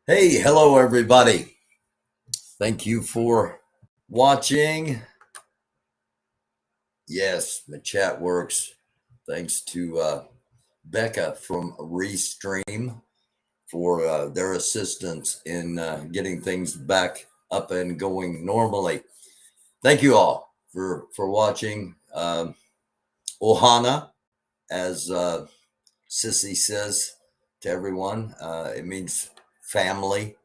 Hey, hello everybody. Thank you for watching. Yes, the chat works. Thanks to Becca from Restream for their assistance in getting things back up and going normally. Thank you all for watching. Ohana, as Sissy says to everyone, it means family.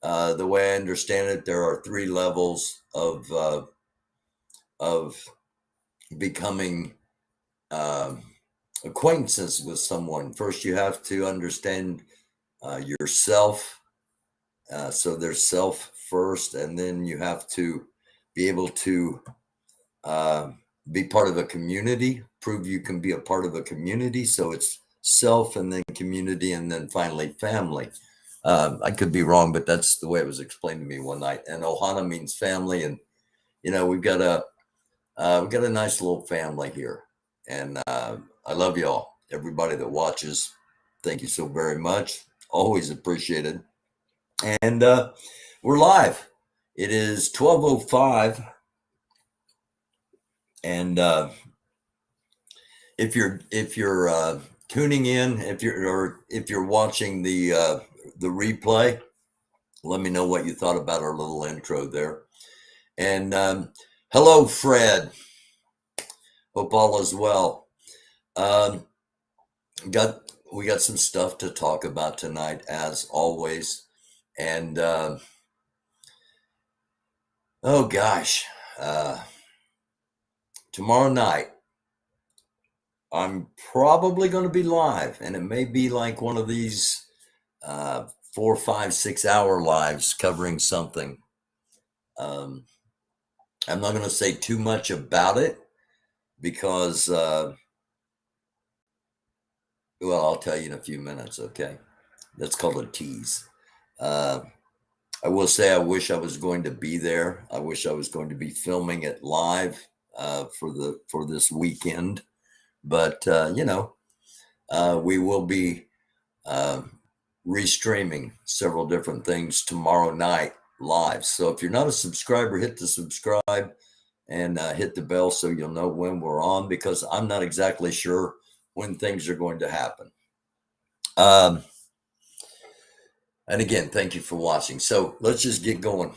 The way I understand it, there are three levels of becoming um acquaintances with someone. First, you have to understand yourself. So there's self first, and then you have to be able to uh, be part of a community, prove you can be a part of a community. So it's self, and then community, and then finally family. I could be wrong, but that's the way it was explained to me one night. And Ohana means family, and we've got a nice little family here, and I love y'all. Everybody that watches, thank you so very much. Always appreciated. And we're live. It is 12:05, and if you're tuning in, if you're watching the replay, let me know what you thought about our little intro there. And hello, Fred. Hope all is well. Um, we got some stuff to talk about tonight, as always, and oh gosh, uh, tomorrow night I'm probably going to be live, and it may be like one of these 4, 5, 6 hour lives covering something. Um, I'm not going to say too much about it because, well, I'll tell you in a few minutes. Okay, that's called a tease. Uh, I will say I wish I was going to be there. I wish I was going to be filming it live for this weekend, but we will be uh, restreaming several different things tomorrow night live. So if you're not a subscriber, hit the subscribe and hit the bell so you'll know when we're on, because I'm not exactly sure when things are going to happen. Um, and again, thank you for watching. So let's just get going.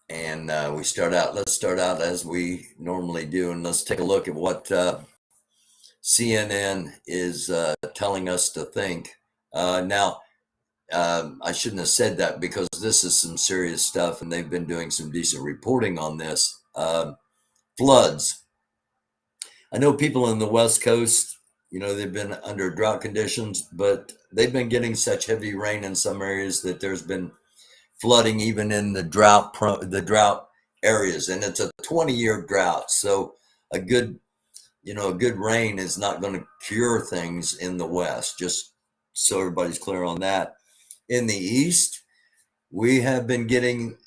And let's start out as we normally do, and let's take a look at what CNN is telling us to think. Now, I shouldn't have said that, because this is some serious stuff, and they've been doing some decent reporting on this. Floods. I know people in the West Coast, they've been under drought conditions, but they've been getting such heavy rain in some areas that there's been flooding even in the drought areas, and it's a 20-year drought. So a good a good rain is not going to cure things in the West, just so everybody's clear on that. In the East, we have been getting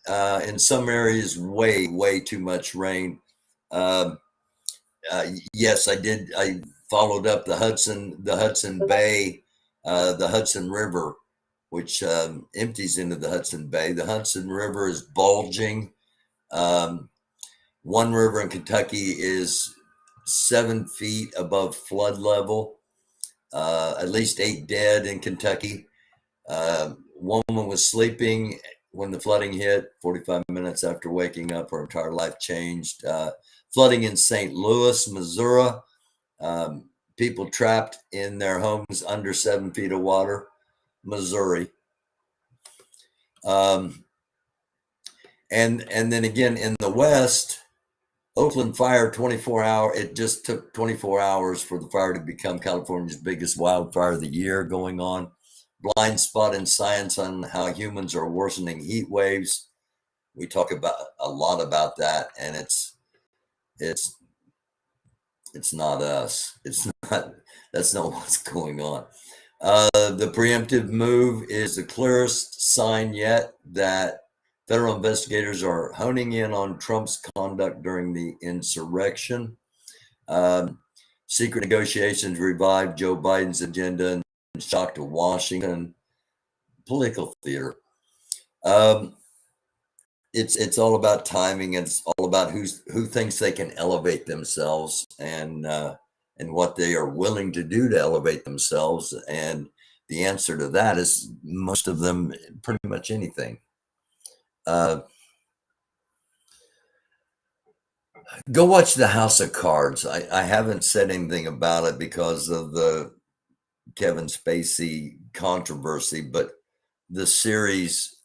in some areas way too much rain. Um yes, I followed up the Hudson Bay, the Hudson River, which empties into the Hudson Bay. The Hudson River is bulging. Um, one river in Kentucky is 7 feet above flood level. At least 8 dead in Kentucky. Woman was sleeping when the flooding hit. 45 minutes after waking up, her entire life changed. Flooding in St. Louis, Missouri. People trapped in their homes under 7 feet of water, Missouri. Um, and then again in the West, Oakland fire, 24 hour. It just took 24 hours for the fire to become California's biggest wildfire of the year going on. Blind spot in science on how humans are worsening heat waves. We talk about a lot about that, and it's it's not us. It's not. That's not what's going on. The preemptive move is the clearest sign yet that federal investigators are honing in on Trump's conduct during the insurrection. Um, Secret negotiations revived Joe Biden's agenda shock to Washington, political theater. Um, it's all about timing. It's all about who thinks they can elevate themselves and what they are willing to do to elevate themselves. And the answer to that is most of them pretty much anything. Uh, Go watch the House of Cards. I haven't said anything about it because of the Kevin Spacey controversy, but the series,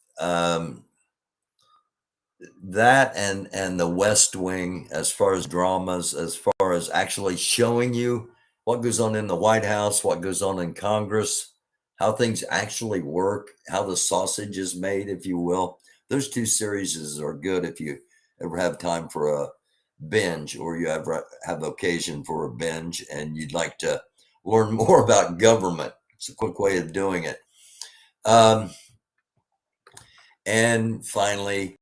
that and the West Wing, as far as dramas, as far as actually showing you what goes on in the White House, what goes on in Congress, how things actually work, how the sausage is made, if you will. Those two series are good if you ever have time for a binge, or you ever have occasion for a binge and you'd like to learn more about government. It's a quick way of doing it. And finally,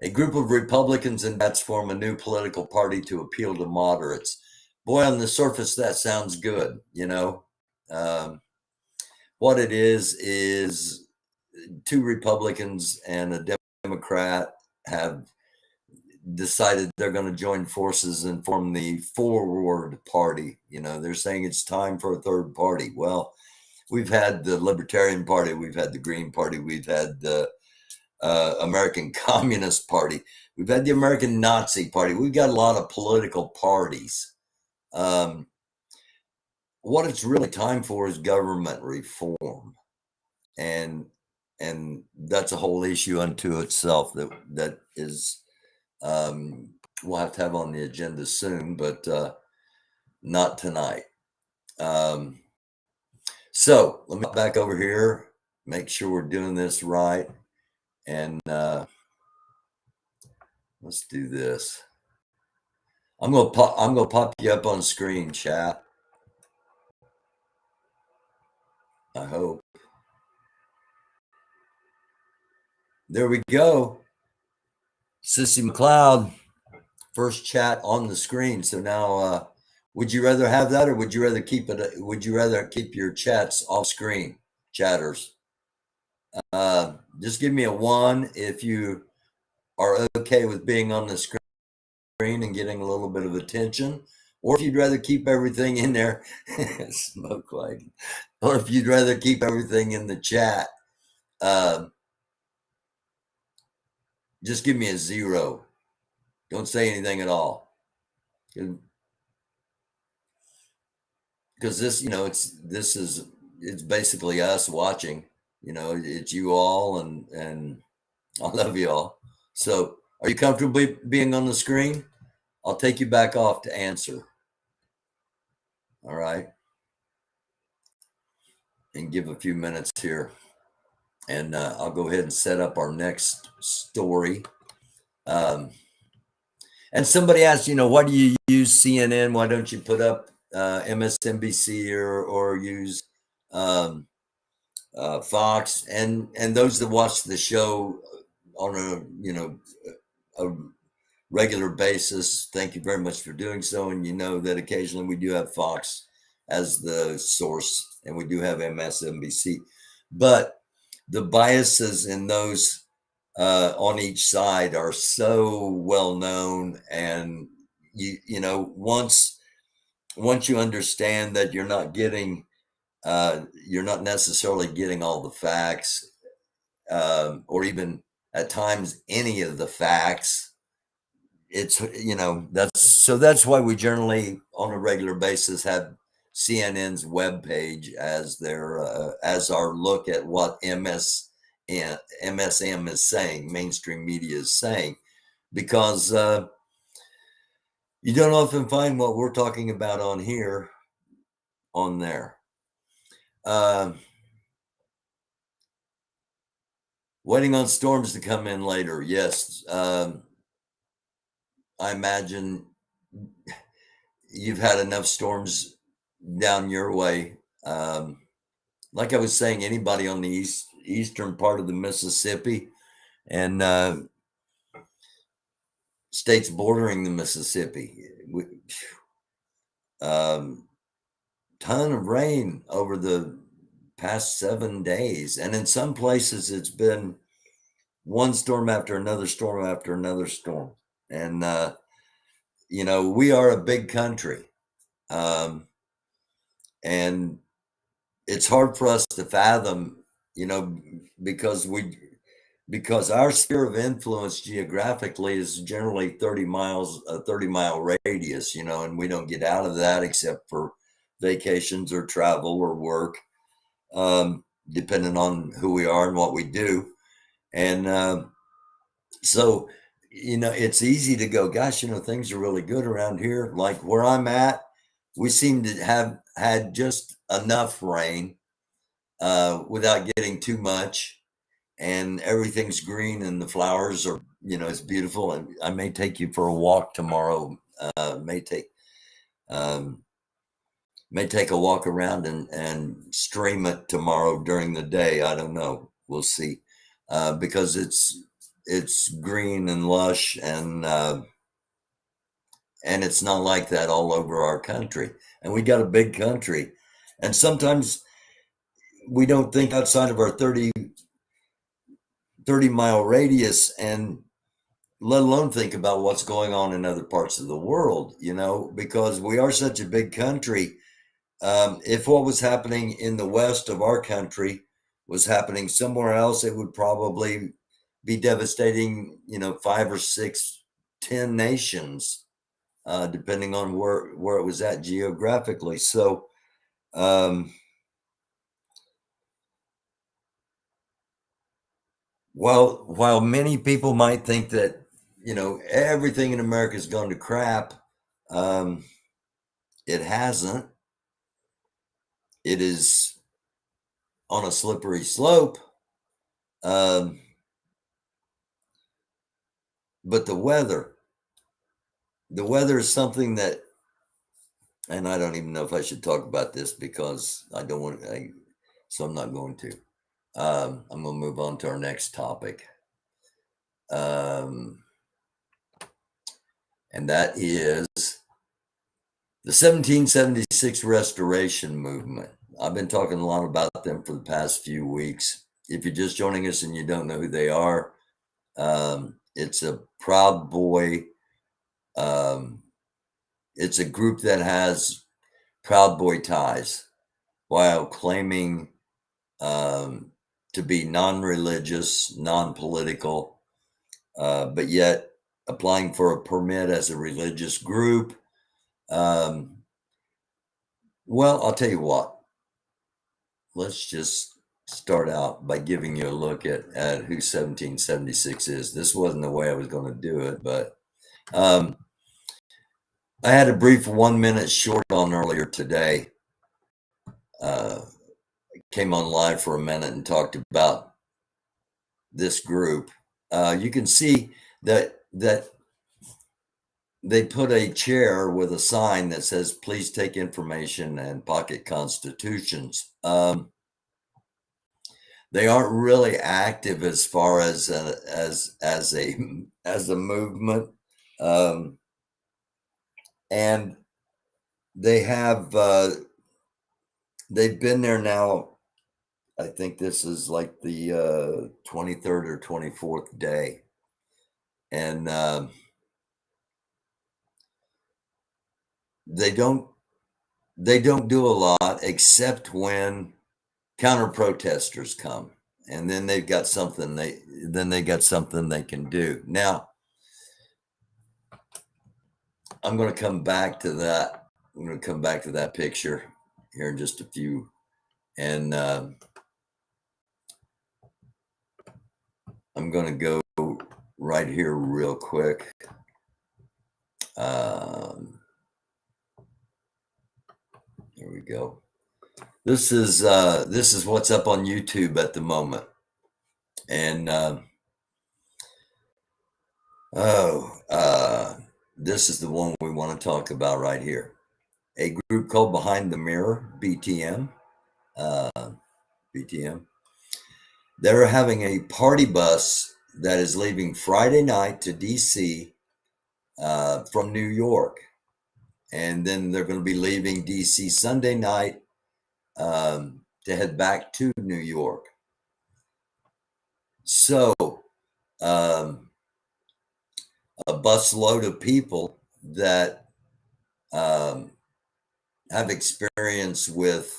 a group of Republicans and Democrats form a new political party to appeal to moderates. Boy, on the surface, that sounds good. What it is two Republicans and a Democrat have decided they're going to join forces and form the Forward Party. They're saying it's time for a third party. Well, we've had the Libertarian Party, we've had the Green Party, we've had the American Communist Party, we've had the American Nazi Party. We've got a lot of political parties. What it's really time for is government reform, and that's a whole issue unto itself that is we'll have to have on the agenda soon, but not tonight. So let me back over here, make sure we're doing this right, and let's do this. I'm gonna pop you up on screen, chat. I hope. There we go. Sissy McLeod, first chat on the screen. So now, would you rather have that, or would you rather keep it? Would you rather keep your chats off screen, chatters? Just give me a 1 if you are okay with being on the screen and getting a little bit of attention, or if you'd rather keep everything in there. Smoke like, or if you'd rather keep everything in the chat. Just give me a 0. Don't say anything at all, because this, it's basically us watching. It's you all, and I love you all. So, are you comfortable being on the screen? I'll take you back off to answer. All right. And give a few minutes here. And I'll go ahead and set up our next story. And somebody asked, why do you use CNN? Why don't you put up MSNBC or use Fox? And those that watch the show on a regular basis, thank you very much for doing so. And you know that occasionally we do have Fox as the source, and we do have MSNBC, but the biases in those on each side are so well known, and once you understand that you're not necessarily getting all the facts, or even at times any of the facts. It's that's why we generally on a regular basis have CNN's webpage as as our look at what MSM is saying, mainstream media is saying, because you don't often find what we're talking about on here on there. Waiting on storms to come in later. Yes. I imagine you've had enough storms down your way. Like I was saying, anybody on the eastern part of the Mississippi and states bordering the Mississippi, ton of rain over the past 7 days. And in some places, it's been one storm after another storm after another storm. And, we are a big country. Um, and it's hard for us to fathom, you know, because because our sphere of influence geographically is generally 30 miles, a 30-mile radius, and we don't get out of that except for vacations or travel or work, depending on who we are and what we do. And so, it's easy to go, gosh, things are really good around here. Like where I'm at, we seem to have had just enough rain without getting too much, and everything's green and the flowers are, it's beautiful. And I may take you for a walk tomorrow. May take a walk around and stream it tomorrow during the day. I don't know. We'll see. Because it's green and lush, and it's not like that all over our country. And we got a big country, and sometimes we don't think outside of our 30-mile radius, and let alone think about what's going on in other parts of the world, because we are such a big country. If what was happening in the west of our country was happening somewhere else, it would probably be devastating, 5 or 6, 10 nations, depending on where it was at geographically. So, while many people might think that, everything in America has gone to crap, it hasn't. It is on a slippery slope. But the weather is something that, and I don't even know if I should talk about this because I don't want to, so I'm not going to. I'm going to move on to our next topic. And that is the 1776 Restoration Movement. I've been talking a lot about them for the past few weeks. If you're just joining us and you don't know who they are, it's a Proud Boy. It's a group that has Proud Boy ties while claiming to be non-religious, non-political, but yet applying for a permit as a religious group. Well, I'll tell you what. Let's just start out by giving you a look at who 1776 is. This wasn't the way I was going to do it, but I had a brief 1-minute short on earlier today. Came on live for a minute and talked about this group. You can see that they put a chair with a sign that says, "Please take information and pocket constitutions." They aren't really active as far as a movement, and they have they've been there now. I think this is like the 23rd or 24th day, and they don't do a lot except when counter protesters come, and then they've got something they can do. Now, I'm going to come back to that. I'm going to come back to that picture here in just a few, and I'm going to go right here real quick. There we go. This is what's up on YouTube at the moment, and this is the one we want to talk about right here. A group called Behind the Mirror, BTM. BTM. They're having a party bus that is leaving Friday night to DC from New York. And then they're going to be leaving DC Sunday night to head back to New York. So, um, a busload of people that have experience with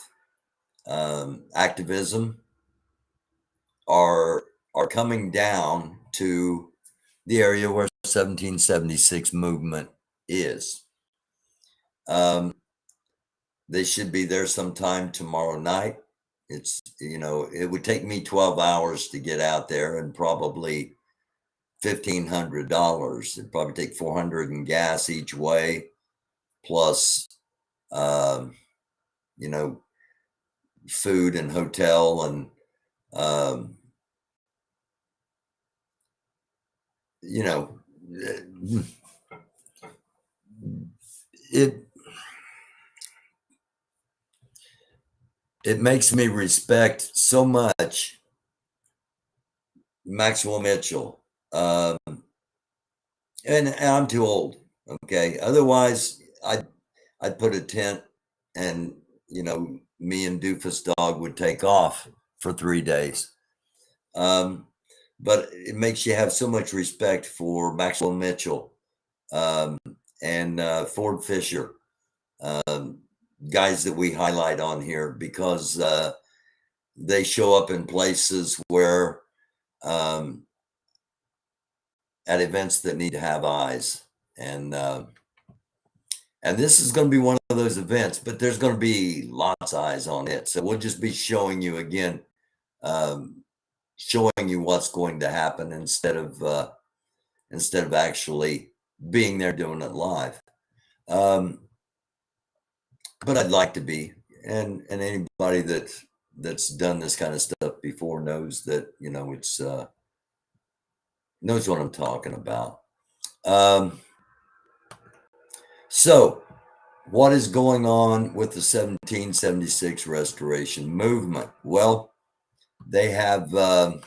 activism are coming down to the area where 1776 movement is. They should be there sometime tomorrow night. It's, it would take me 12 hours to get out there and probably $1,500. It'd probably take 400 in gas each way, plus, you know, food and hotel and, you know, it makes me respect so much Maxwell Mitchell. And I'm too old. Okay. Otherwise, I'd put a tent and, me and Doofus Dog would take off for 3 days. But it makes you have so much respect for Maxwell Mitchell, and Ford Fisher, guys that we highlight on here because they show up in places where, at events that need to have eyes. And this is going to be one of those events, but there's going to be lots of eyes on it. So we'll just be showing you again, showing you what's going to happen instead of actually being there doing it live. But I'd like to be, and anybody that's done this kind of stuff before knows that, it's knows what I'm talking about. So what is going on with the 1776 restoration movement? Well, they have, I've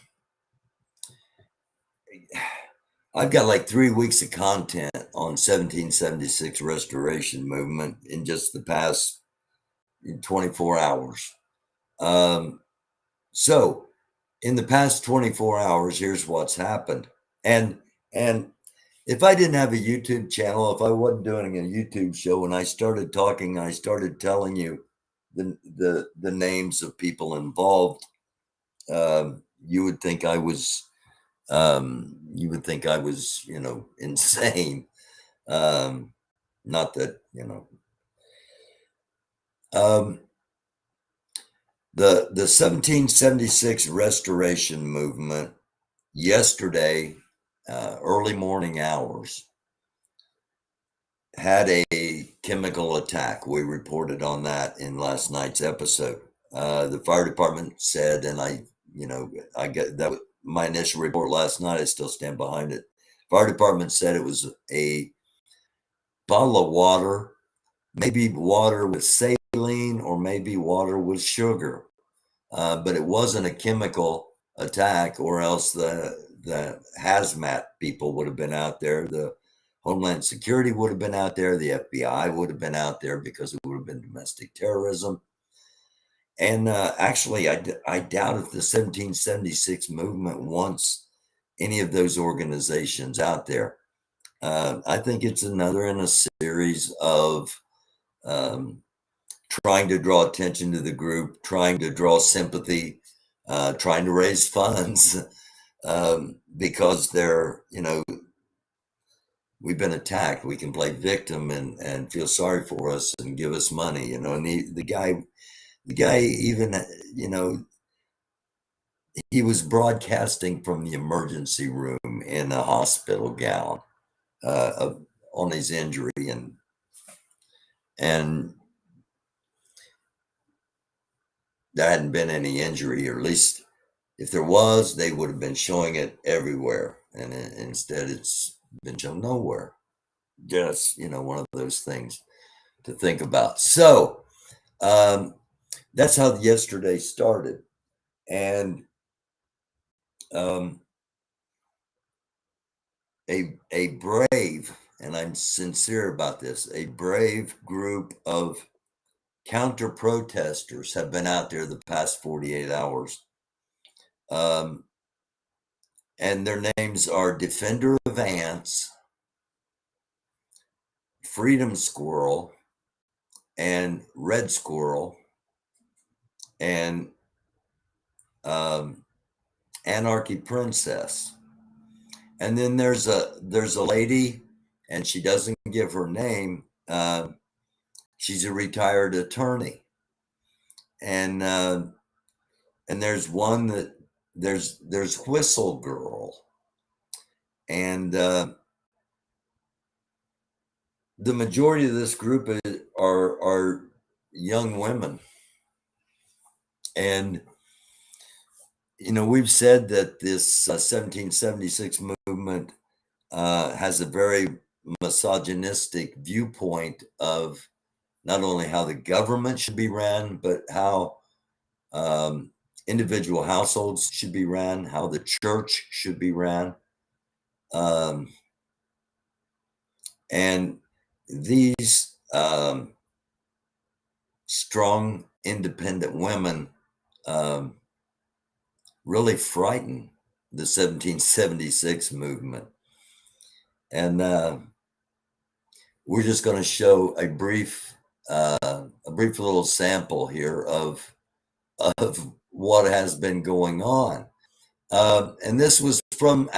got like 3 weeks of content on 1776 restoration movement in just the past 24 hours. So in the past 24 hours, here's what's happened. And if I didn't have a YouTube channel, if I wasn't doing a YouTube show, and I started talking, I started telling you the names of people involved, you would think I was, insane. Not that, the 1776 restoration movement yesterday, early morning hours, had a chemical attack. We reported on that in last night's episode. The fire department said, and I get that my initial report last night, I still stand behind it. Fire department said it was a bottle of water, maybe water with saline or maybe water with sugar. But it wasn't a chemical attack, or else the hazmat people would have been out there. The Homeland Security would have been out there. The FBI would have been out there because it would have been domestic terrorism. And actually, I doubt if the 1776 movement wants any of those organizations out there. I think it's another in a series of trying to draw attention to the group, trying to draw sympathy, trying to raise funds, because they're, we've been attacked. We can play victim and feel sorry for us and give us money, and the guy even, he was broadcasting from the emergency room in a hospital gown, on his injury, and there hadn't been any injury, or at least if there was, they would have been showing it everywhere. And instead it's been shown nowhere. Just, one of those things to think about. So that's how yesterday started. And a brave, and I'm sincere about this, a brave group of counter protesters have been out there the past 48 hours. And their names are Defender of Ants, Freedom Squirrel, and Red Squirrel, and Anarchy Princess. And then there's a lady, and she doesn't give her name. She's a retired attorney, and there's one that there's Whistle Girl, and the majority of this group are young women. And we've said that this 1776 movement has a very misogynistic viewpoint of not only how the government should be ran, but how individual households should be ran, how the church should be ran. And these strong, independent women really frighten the 1776 movement. And we're just going to show a brief little sample here of what has been going on. And this was from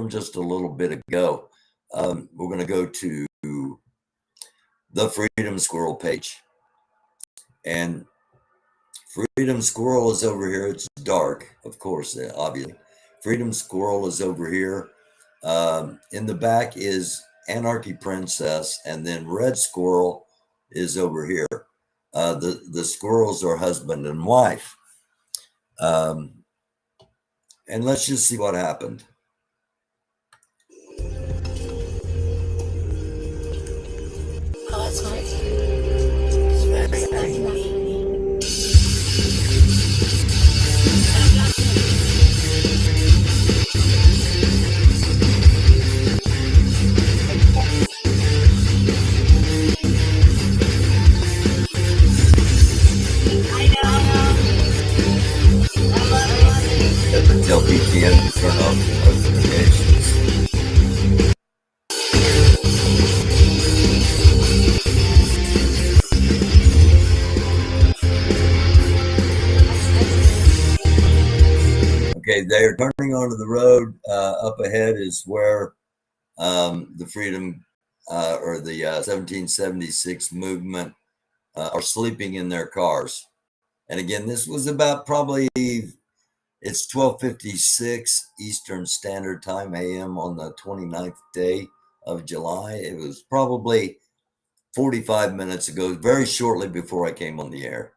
just a little bit ago. We're going to go to the Freedom Squirrel page. And Freedom Squirrel is over here. It's dark, of course, obviously. Freedom Squirrel is over here. In the back is Anarchy Princess, and then Red Squirrel is over here. The squirrels are husband and wife. And let's just see what happened. Oh, that's nice. It's very, very nice. Tell BTN to turn off notifications. Okay, they're turning onto the road. Up ahead is where the Freedom or the 1776 movement are sleeping in their cars. And again, this was about probably, it's 12:56 Eastern Standard Time, AM, on the 29th day of July. It was probably 45 minutes ago, very shortly before I came on the air.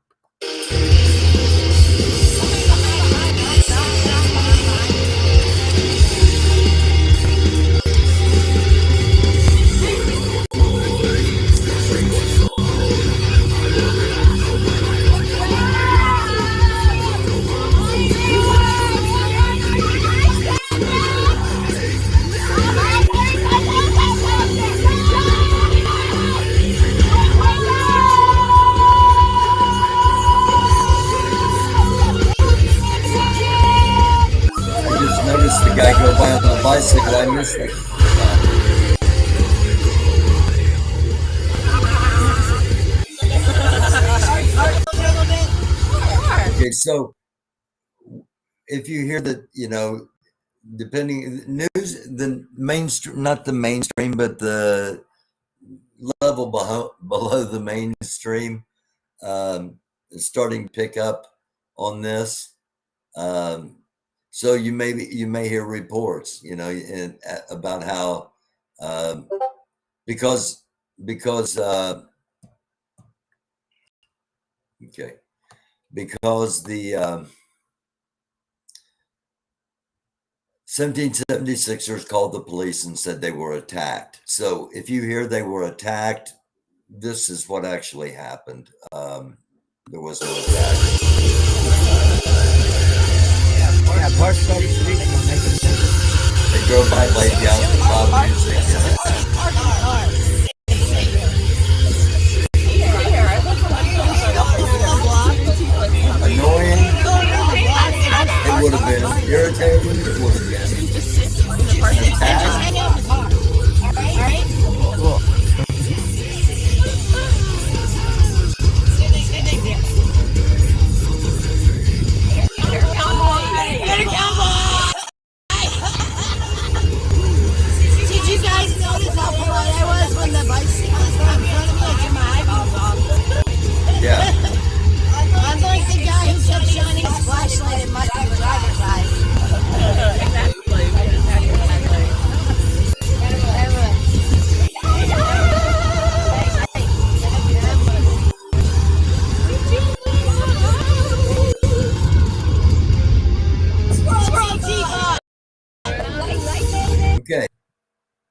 Noticed the guy go by on the bicycle. I missed it. Okay, so if you hear that, depending news, the mainstream, not the mainstream, but the level below the mainstream, is starting to pick up on this. So you may hear reports, about how because the 1776ers called the police and said they were attacked. So if you hear they were attacked, this is what actually happened. There was no attack. Yeah, Park started speaking on making sense. They drove by, laid down the loud music.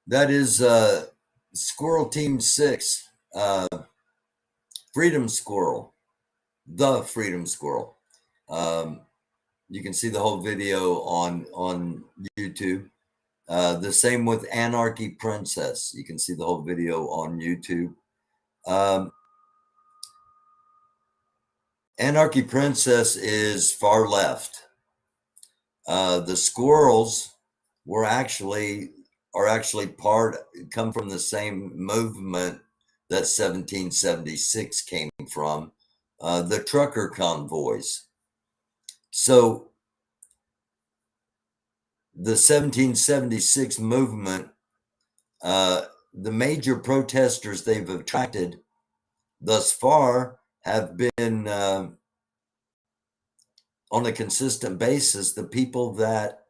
That is Squirrel Team 6, Freedom Squirrel, the Freedom Squirrel. You can see the whole video on YouTube. The same with Anarchy Princess. You can see the whole video on YouTube. Anarchy Princess is far left. The squirrels are actually come from the same movement that 1776 came from, the trucker convoys. So the 1776 movement, the major protesters they've attracted thus far have been, on a consistent basis, the people that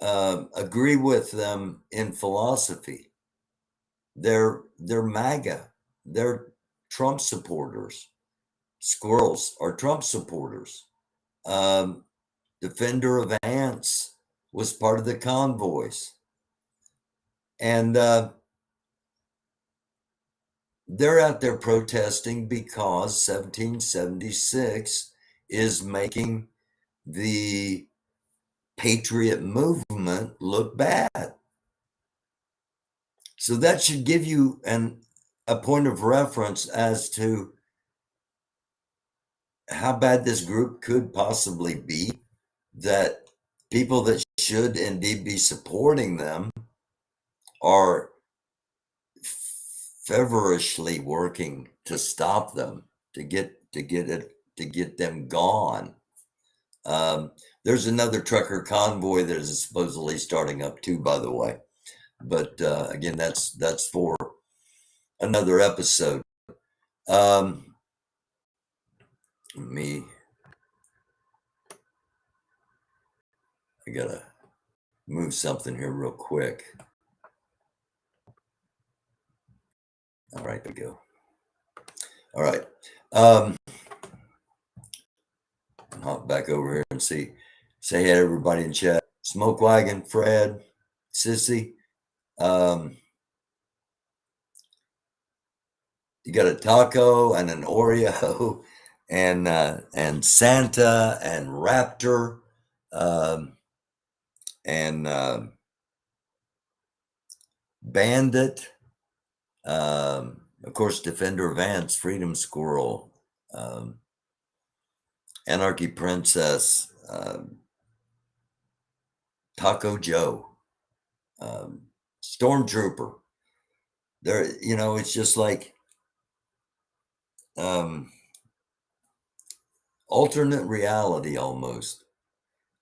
agree with them in philosophy. They're MAGA. They're Trump supporters. Squirrels are Trump supporters. Defender of Ants was part of the convoys. And they're out there protesting because 1776 is making the patriot movement look bad. So that should give you a point of reference as to how bad this group could possibly be, that people that should indeed be supporting them are feverishly working to stop them, to get them gone. There's another trucker convoy that is supposedly starting up too, by the way. But again, that's for another episode. I gotta move something here real quick. All right, there we go. All right. I'll hop back over here and say hey to everybody in chat. Smoke Wagon, Fred, Sissy. You got a taco and an Oreo and Santa and Raptor and Bandit. Of course, Defender of Ants, Freedom Squirrel, Anarchy Princess, Taco Joe, Stormtrooper. There, it's just like alternate reality almost.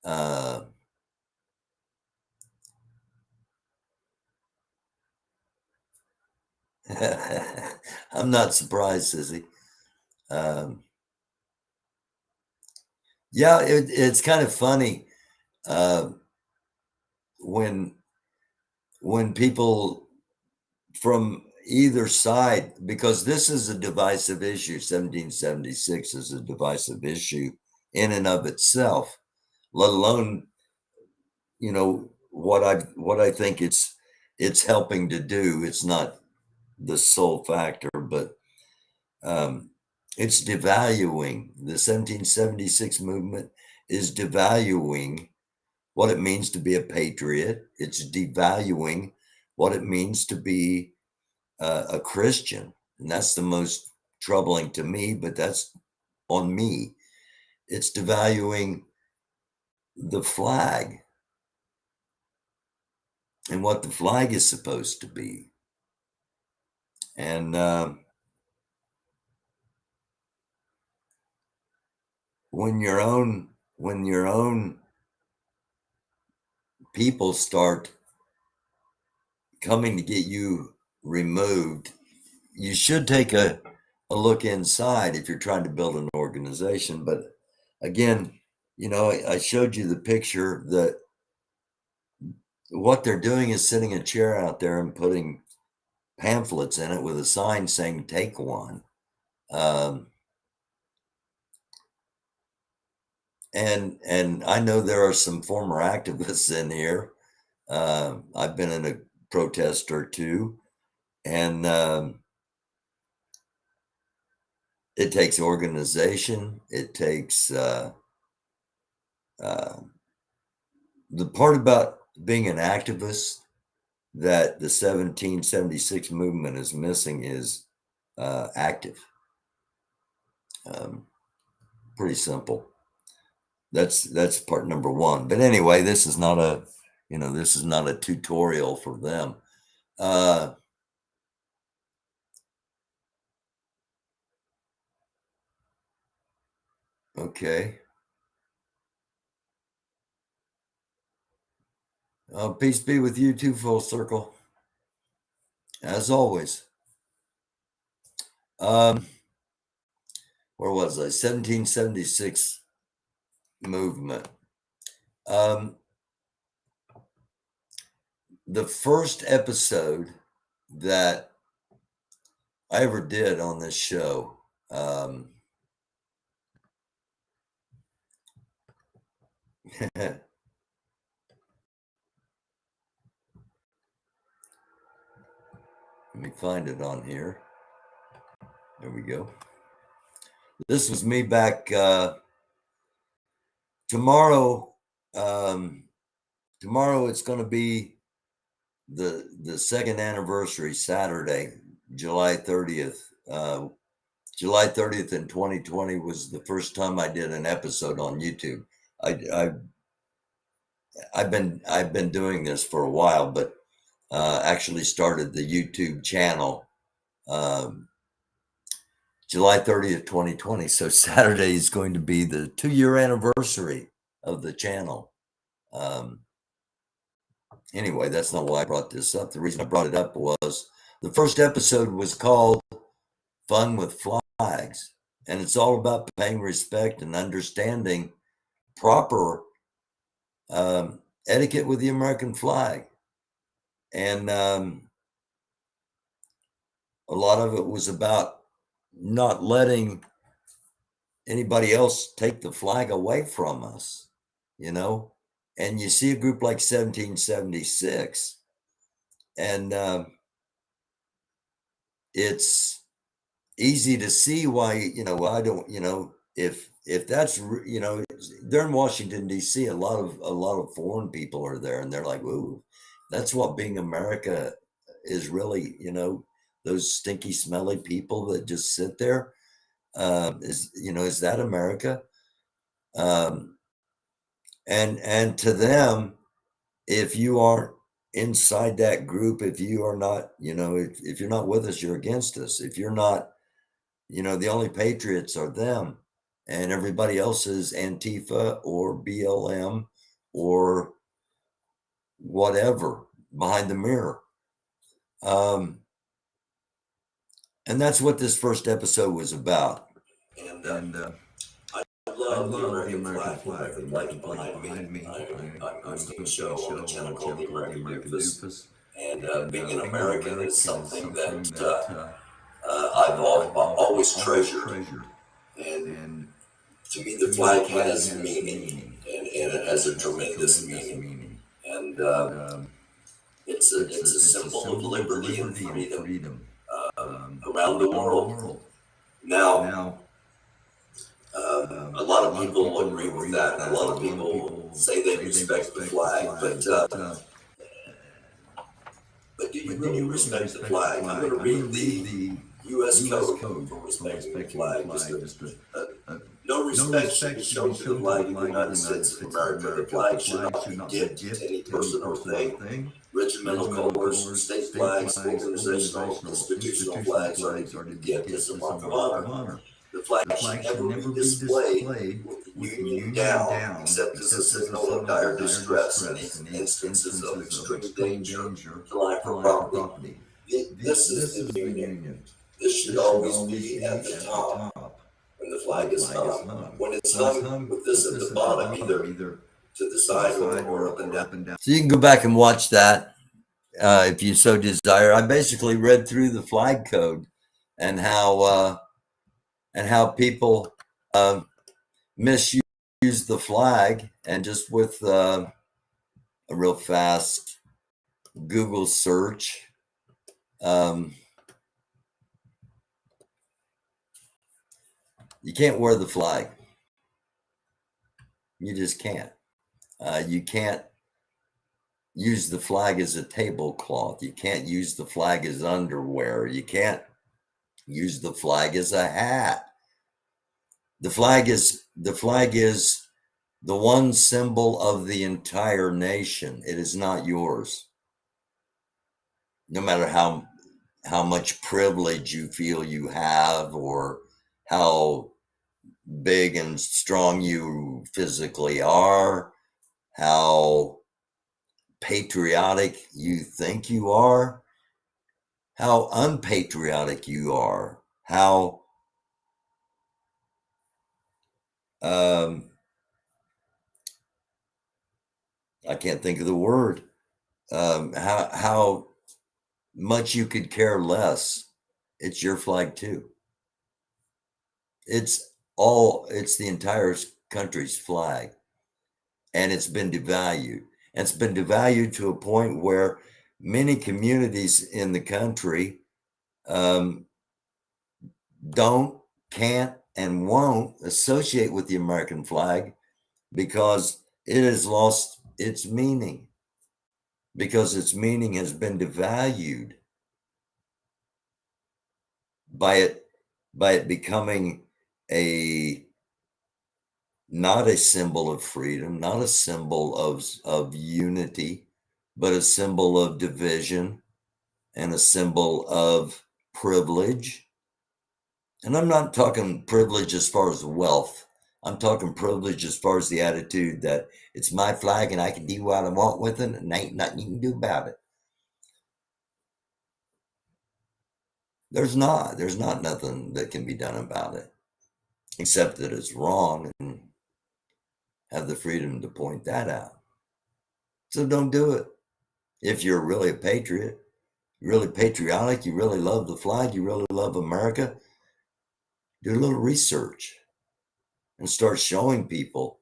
I'm not surprised, Sissy. Yeah, it's kind of funny when people from either side, because this is a divisive issue. 1776 is a divisive issue in and of itself, let alone what I think it's helping to do. It's not the sole factor, but it's devaluing. The 1776 movement is devaluing what it means to be a patriot. It's devaluing what it means to be a Christian. And that's the most troubling to me, but that's on me. It's devaluing the flag and what the flag is supposed to be. And when your own people start coming to get you removed, you should take a look inside if you're trying to build an organization. But again, I showed you the picture that what they're doing is sitting a chair out there and putting pamphlets in it with a sign saying take one. And I know there are some former activists in here. I've been in a protest or two, and it takes organization. It takes the part about being an activist that the 1776 movement is missing is active. Pretty simple. That's part number one. But anyway, this is not a tutorial for them. Okay. Peace be with you too, Full Circle. As always. Where was I? 1776 movement. The first episode that I ever did on this show, let me find it on here. There we go. This was me back tomorrow. Tomorrow it's going to be the second anniversary, Saturday, July 30th. July 30th in 2020 was the first time I did an episode on YouTube. I've been doing this for a while, but actually started the YouTube channel July 30th, 2020. So Saturday is going to be the 2-year anniversary of the channel. Anyway, that's not why I brought this up. The reason I brought it up was the first episode was called Fun with Flags, and it's all about paying respect and understanding proper etiquette with the American flag. And a lot of it was about not letting anybody else take the flag away from us, and you see a group like 1776, and it's easy to see why, I don't, if that's, they're in Washington, D.C., a lot of foreign people are there, and they're like, ooh, that's what being America is really, those stinky, smelly people that just sit there. Is that America? And to them, if you aren't inside that group, if you are not, if you're not with us, you're against us. If you're not, the only patriots are them, and everybody else is Antifa or BLM or whatever behind the mirror. And that's what this first episode was about. And I love the American flag. The American flag behind me. I'm hosting a show on a channel called the Americandufus. And being an American is something that I've always treasured. And to me, the flag has meaning, and it has a tremendous meaning. And it's a symbol of liberty and freedom around the world. Now, a lot of people agree with that. A lot of people say they respect the flag, but do you really respect the flag? I'm going to read the U.S. Code for respecting the flag. No respect should be shown to the flag of the United States of America. The flag should not be given to any person or thing. Regimental colors, state flags, organizational, institutional flags are to be given as a mark of honor. The flag should never be displayed with the Union down, except as a signal of dire distress and in instances of extreme danger to life or property. This is the Union. This should always be at the top when the flag is hung. When it's hung with this at the bottom, either to the side or up and down. So you can go back and watch that if you so desire. I basically read through the flag code and how people misuse the flag, and just with a real fast Google search. You can't wear the flag. You just can't. You can't use the flag as a tablecloth. You can't use the flag as underwear. You can't use the flag as a hat. The flag is the one symbol of the entire nation. It is not yours. No matter how much privilege you feel you have, or how big and strong you physically are, how patriotic you think you are, how unpatriotic you are, how I can't think of the word, how much you could care less. It's your flag too. It's the entire country's flag, and it's been devalued. And it's been devalued to a point where many communities in the country don't, can't, and won't associate with the American flag because it has lost its meaning, because its meaning has been devalued by it becoming not a symbol of freedom, not a symbol of unity, but a symbol of division and a symbol of privilege. And I'm not talking privilege as far as wealth. I'm talking privilege as far as the attitude that it's my flag and I can do what I want with it and ain't nothing you can do about it. There's not nothing that can be done about it, except that it's wrong and have the freedom to point that out. So don't do it. If you're really a patriot, you're really patriotic, you really love the flag, you really love America, do a little research and start showing people.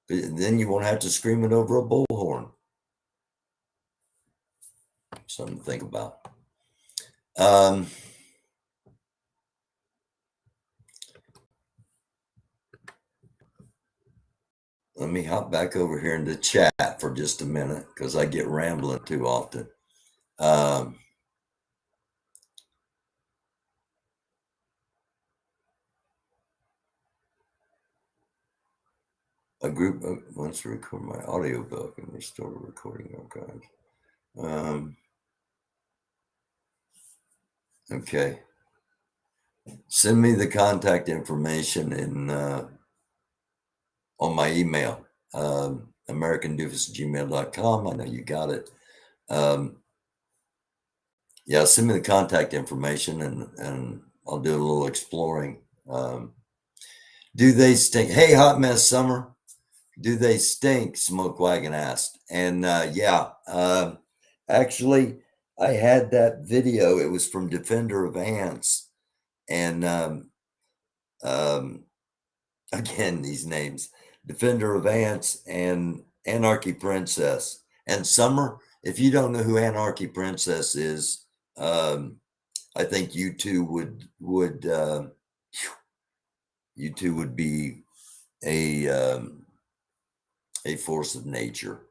Then you won't have to scream it over a bullhorn. Something to think about. Let me hop back over here into chat for just a minute because I get rambling too often. A group wants to record my audiobook and restore the recording archives. Okay. Send me the contact information in on my email, americandufus@gmail.com. I know you got it. Yeah, send me the contact information and I'll do a little exploring. Do they stink? Hey, Hot Mess Summer. Do they stink? Smoke Wagon asked. And actually, I had that video. It was from Defender of Ants. And again, these names, Defender of Ants and Anarchy Princess. And Summer, if you don't know who Anarchy Princess is, I think you two would be a force of nature.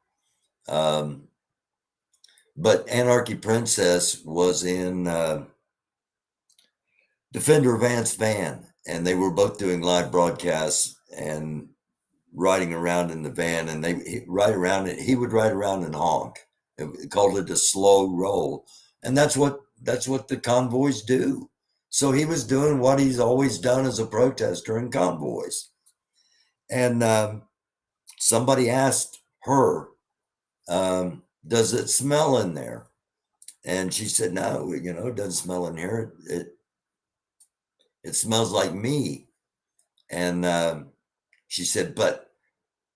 But Anarchy Princess was in Defender of Ants van, and they were both doing live broadcasts and riding around in the van, and he would ride around and honk. It called it a slow roll. And that's what the convoys do. So he was doing what he's always done as a protester in convoys. And somebody asked her, does it smell in there? And she said, no, it doesn't smell in here. It smells like me. And she said, but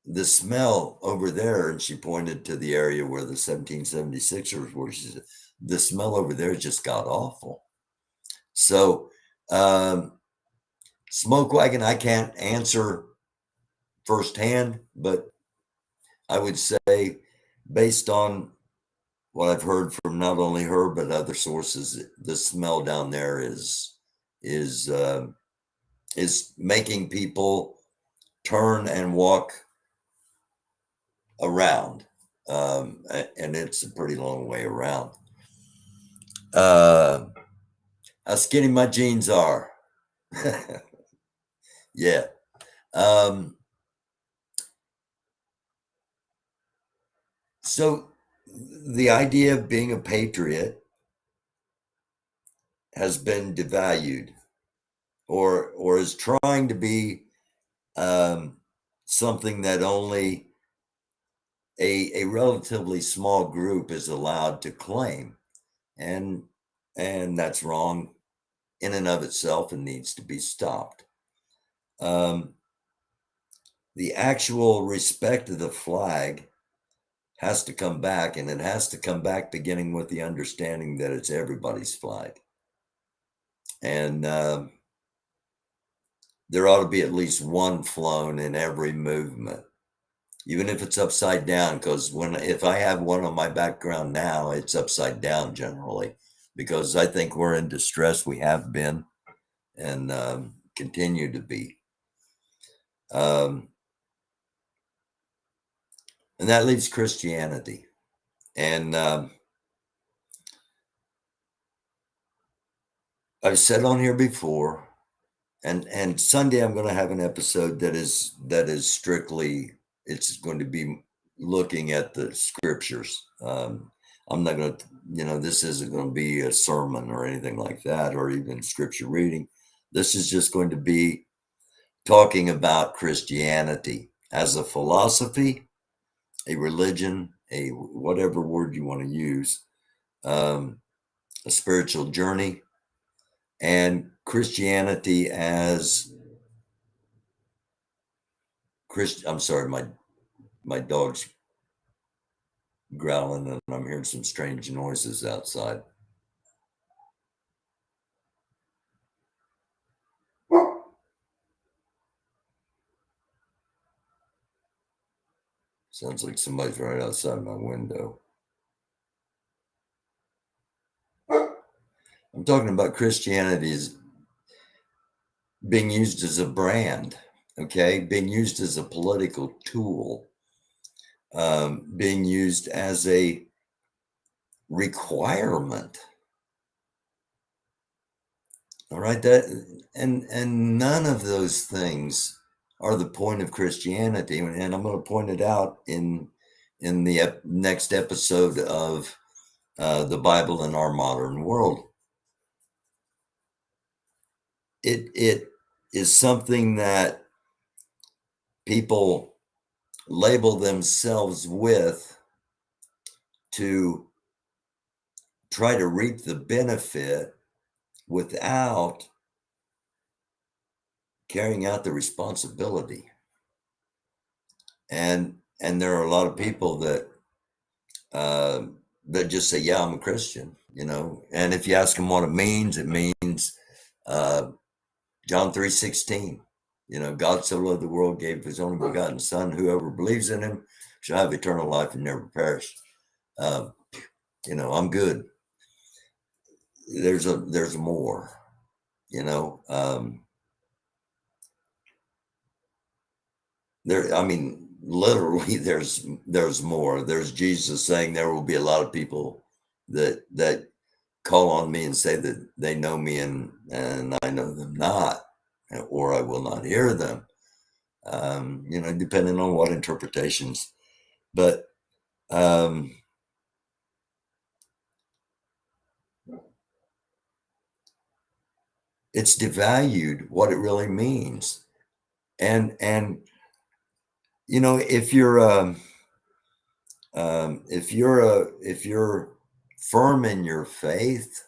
the smell over there, and she pointed to the area where the 1776ers were, she said, the smell over there just got awful. So Smoke Wagon, I can't answer firsthand, but I would say based on what I've heard from not only her but other sources, the smell down there is making people turn and walk around, and it's a pretty long way around. How skinny my jeans are. Yeah. So the idea of being a patriot has been devalued, or is trying to be something that only a relatively small group is allowed to claim, and that's wrong in and of itself and needs to be stopped. The actual respect of the flag has to come back, and it has to come back beginning with the understanding that it's everybody's flag. And there ought to be at least one flown in every movement, even if it's upside down, because if I have one on my background now, it's upside down generally, because I think we're in distress. We have been, and continue to be. And that leaves Christianity. And I've said on here before, and Sunday I'm going to have an episode that is strictly, it's going to be looking at the scriptures. I'm not going to, this isn't going to be a sermon or anything like that, or even scripture reading. This is just going to be talking about Christianity as a philosophy, a religion, a whatever word you want to use, a spiritual journey, and Christianity as I'm sorry, my dog's growling and I'm hearing some strange noises outside. Sounds like somebody's right outside my window. I'm talking about Christianity as being used as a brand, okay? Being used as a political tool, being used as a requirement. All right, and none of those things are the point of Christianity, and I'm going to point it out in the next episode of the Bible in Our Modern World. It is something that people label themselves with to try to reap the benefit without carrying out the responsibility. And there are a lot of people that just say, yeah, I'm a Christian, and if you ask them what it means John 3:16, God so loved the world, gave his only begotten son, whoever believes in him shall have eternal life and never perish. I'm good. There's more, literally there's more. There's Jesus saying there will be a lot of people that call on me and say that they know me and I know them not, or I will not hear them, depending on what interpretations. But it's devalued what it really means. And if you're if you're firm in your faith,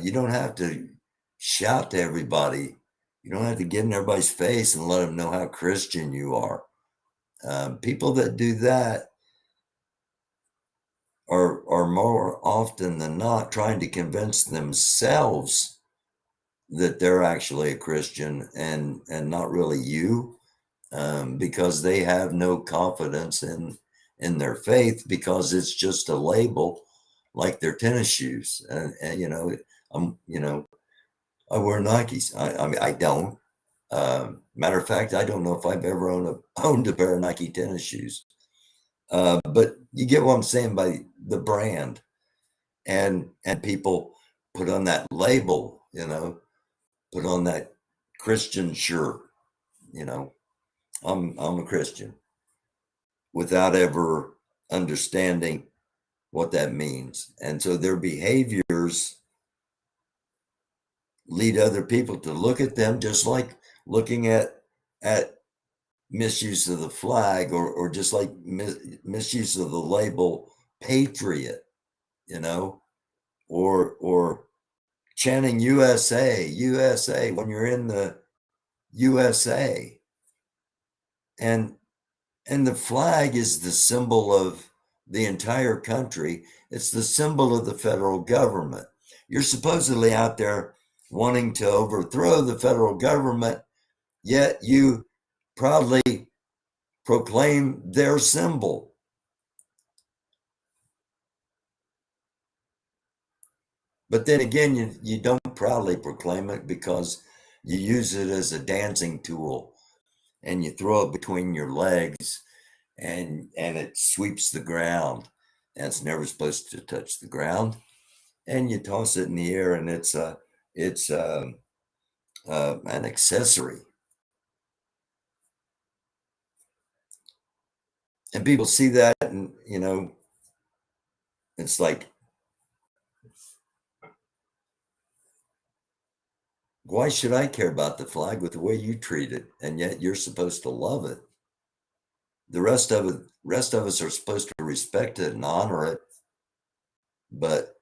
you don't have to shout to everybody. You don't have to get in everybody's face and let them know how Christian you are. People that do that are more often than not trying to convince themselves that they're actually a Christian and not really you, because they have no confidence in their faith, because it's just a label like their tennis shoes. And you know, I wear Nikes. I mean, I don't. Matter of fact, I don't know if I've ever owned a pair of Nike tennis shoes. But you get what I'm saying by the brand, and people put on that label, put on that Christian shirt, I'm a Christian, without ever understanding what that means. And so their behaviors lead other people to look at them, just like looking at misuse of the flag, or just like misuse of the label patriot, or chanting USA, USA when you're in the USA. And the flag is the symbol of the entire country. It's the symbol of the federal government. You're supposedly out there wanting to overthrow the federal government, yet you proudly proclaim their symbol. But then again, you don't proudly proclaim it, because you use it as a dancing tool, and you throw it between your legs, and it sweeps the ground, and it's never supposed to touch the ground, and you toss it in the air, and it's an accessory. And people see that, and it's like, why should I care about the flag with the way you treat it? And yet you're supposed to love it. The rest of us are supposed to respect it and honor it. But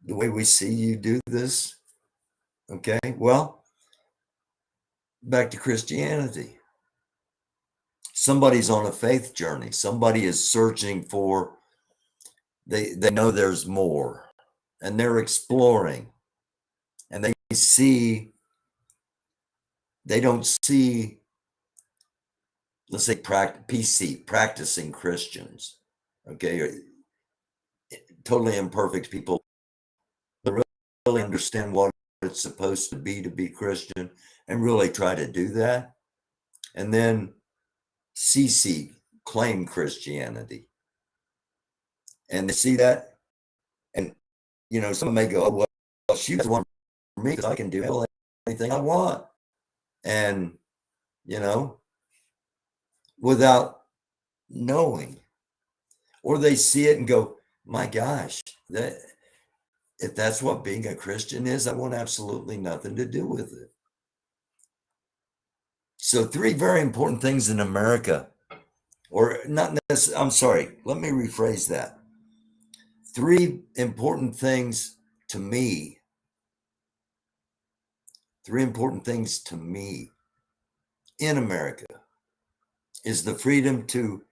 the way we see you do this, okay, well, back to Christianity. Somebody's on a faith journey. Somebody is searching for, they know there's more, and they're exploring, and they don't see, let's say, practicing Christians, okay, totally imperfect people, really understand what it's supposed to be Christian, and really try to do that. And then claim Christianity, and they see that, and some may go, oh, well, she doesn't want me because I can do anything I want, and without knowing, or they see it and go, my gosh, if that's what being a Christian is, I want absolutely nothing to do with it. So 3 very important things in America, or not necessarily, I'm sorry, let me rephrase that. 3 important things to me. 3 important things to me in America is the freedom to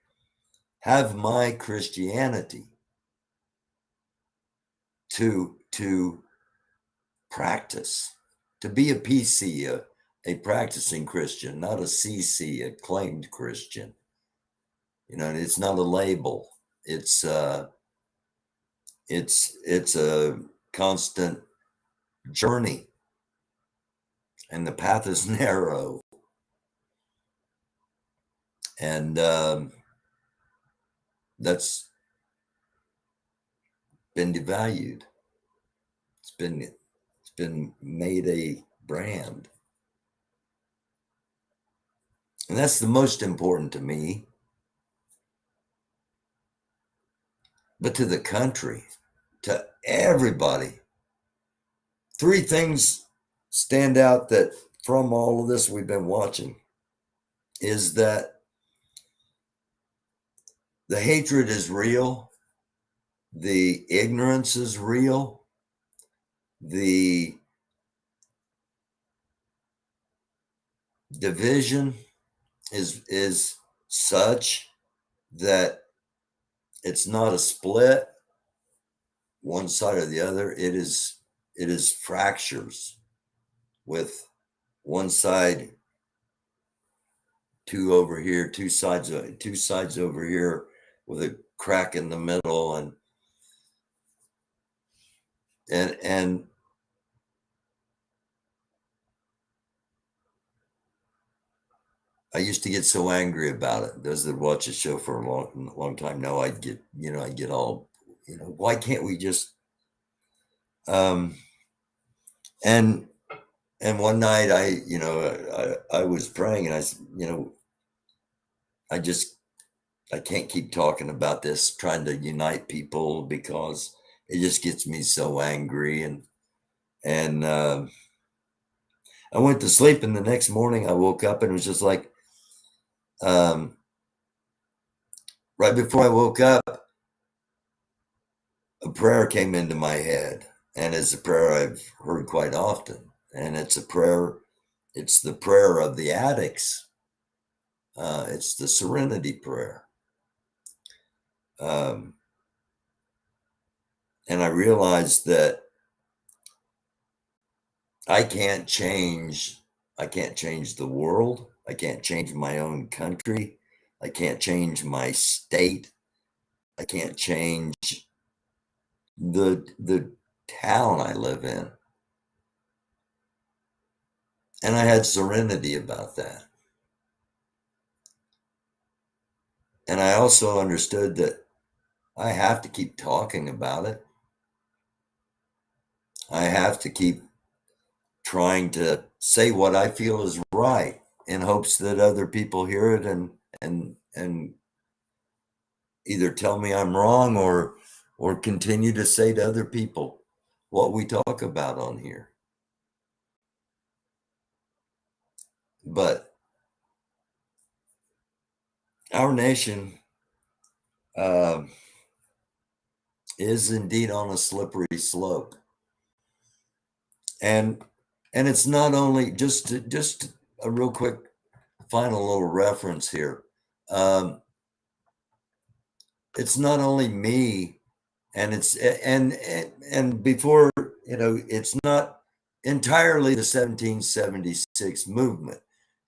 have my Christianity, to practice, to be a PC, a practicing Christian, not a CC, a claimed Christian. It's not a label. It's a constant journey, and the path is narrow, and that's been devalued. It's been made a brand, and that's the most important to me. But to the country, to everybody, 3 things stand out that from all of this we've been watching is that the hatred is real, the ignorance is real, the division is such that it's not a split one side or the other. It is fractures, with one side 2 over here, two sides over here, with a crack in the middle, and and I used to get so angry about it. Those that watch the show for a long time know I'd get all, why can't we just, um, and, and one night I was praying and I just, I can't keep talking about this, trying to unite people because it just gets me so angry. And I went to sleep and the next morning I woke up and it was just like, um, right before I woke up, a prayer came into my head, and it's a prayer I've heard quite often, and it's a prayer. It's the prayer of the addicts. It's the serenity prayer. Um, and I realized that I can't change. I can't change the world. I can't change my own country. I can't change my state. I can't change the town I live in. And I had serenity about that. And I also understood that I have to keep talking about it. I have to keep trying to say what I feel is right in hopes that other people hear it and either tell me I'm wrong or continue to say to other people what we talk about on here. But our nation uh, is indeed on a slippery slope, and it's not only just a real quick final little reference here. It's not only me, and and before, it's not entirely the 1776 movement.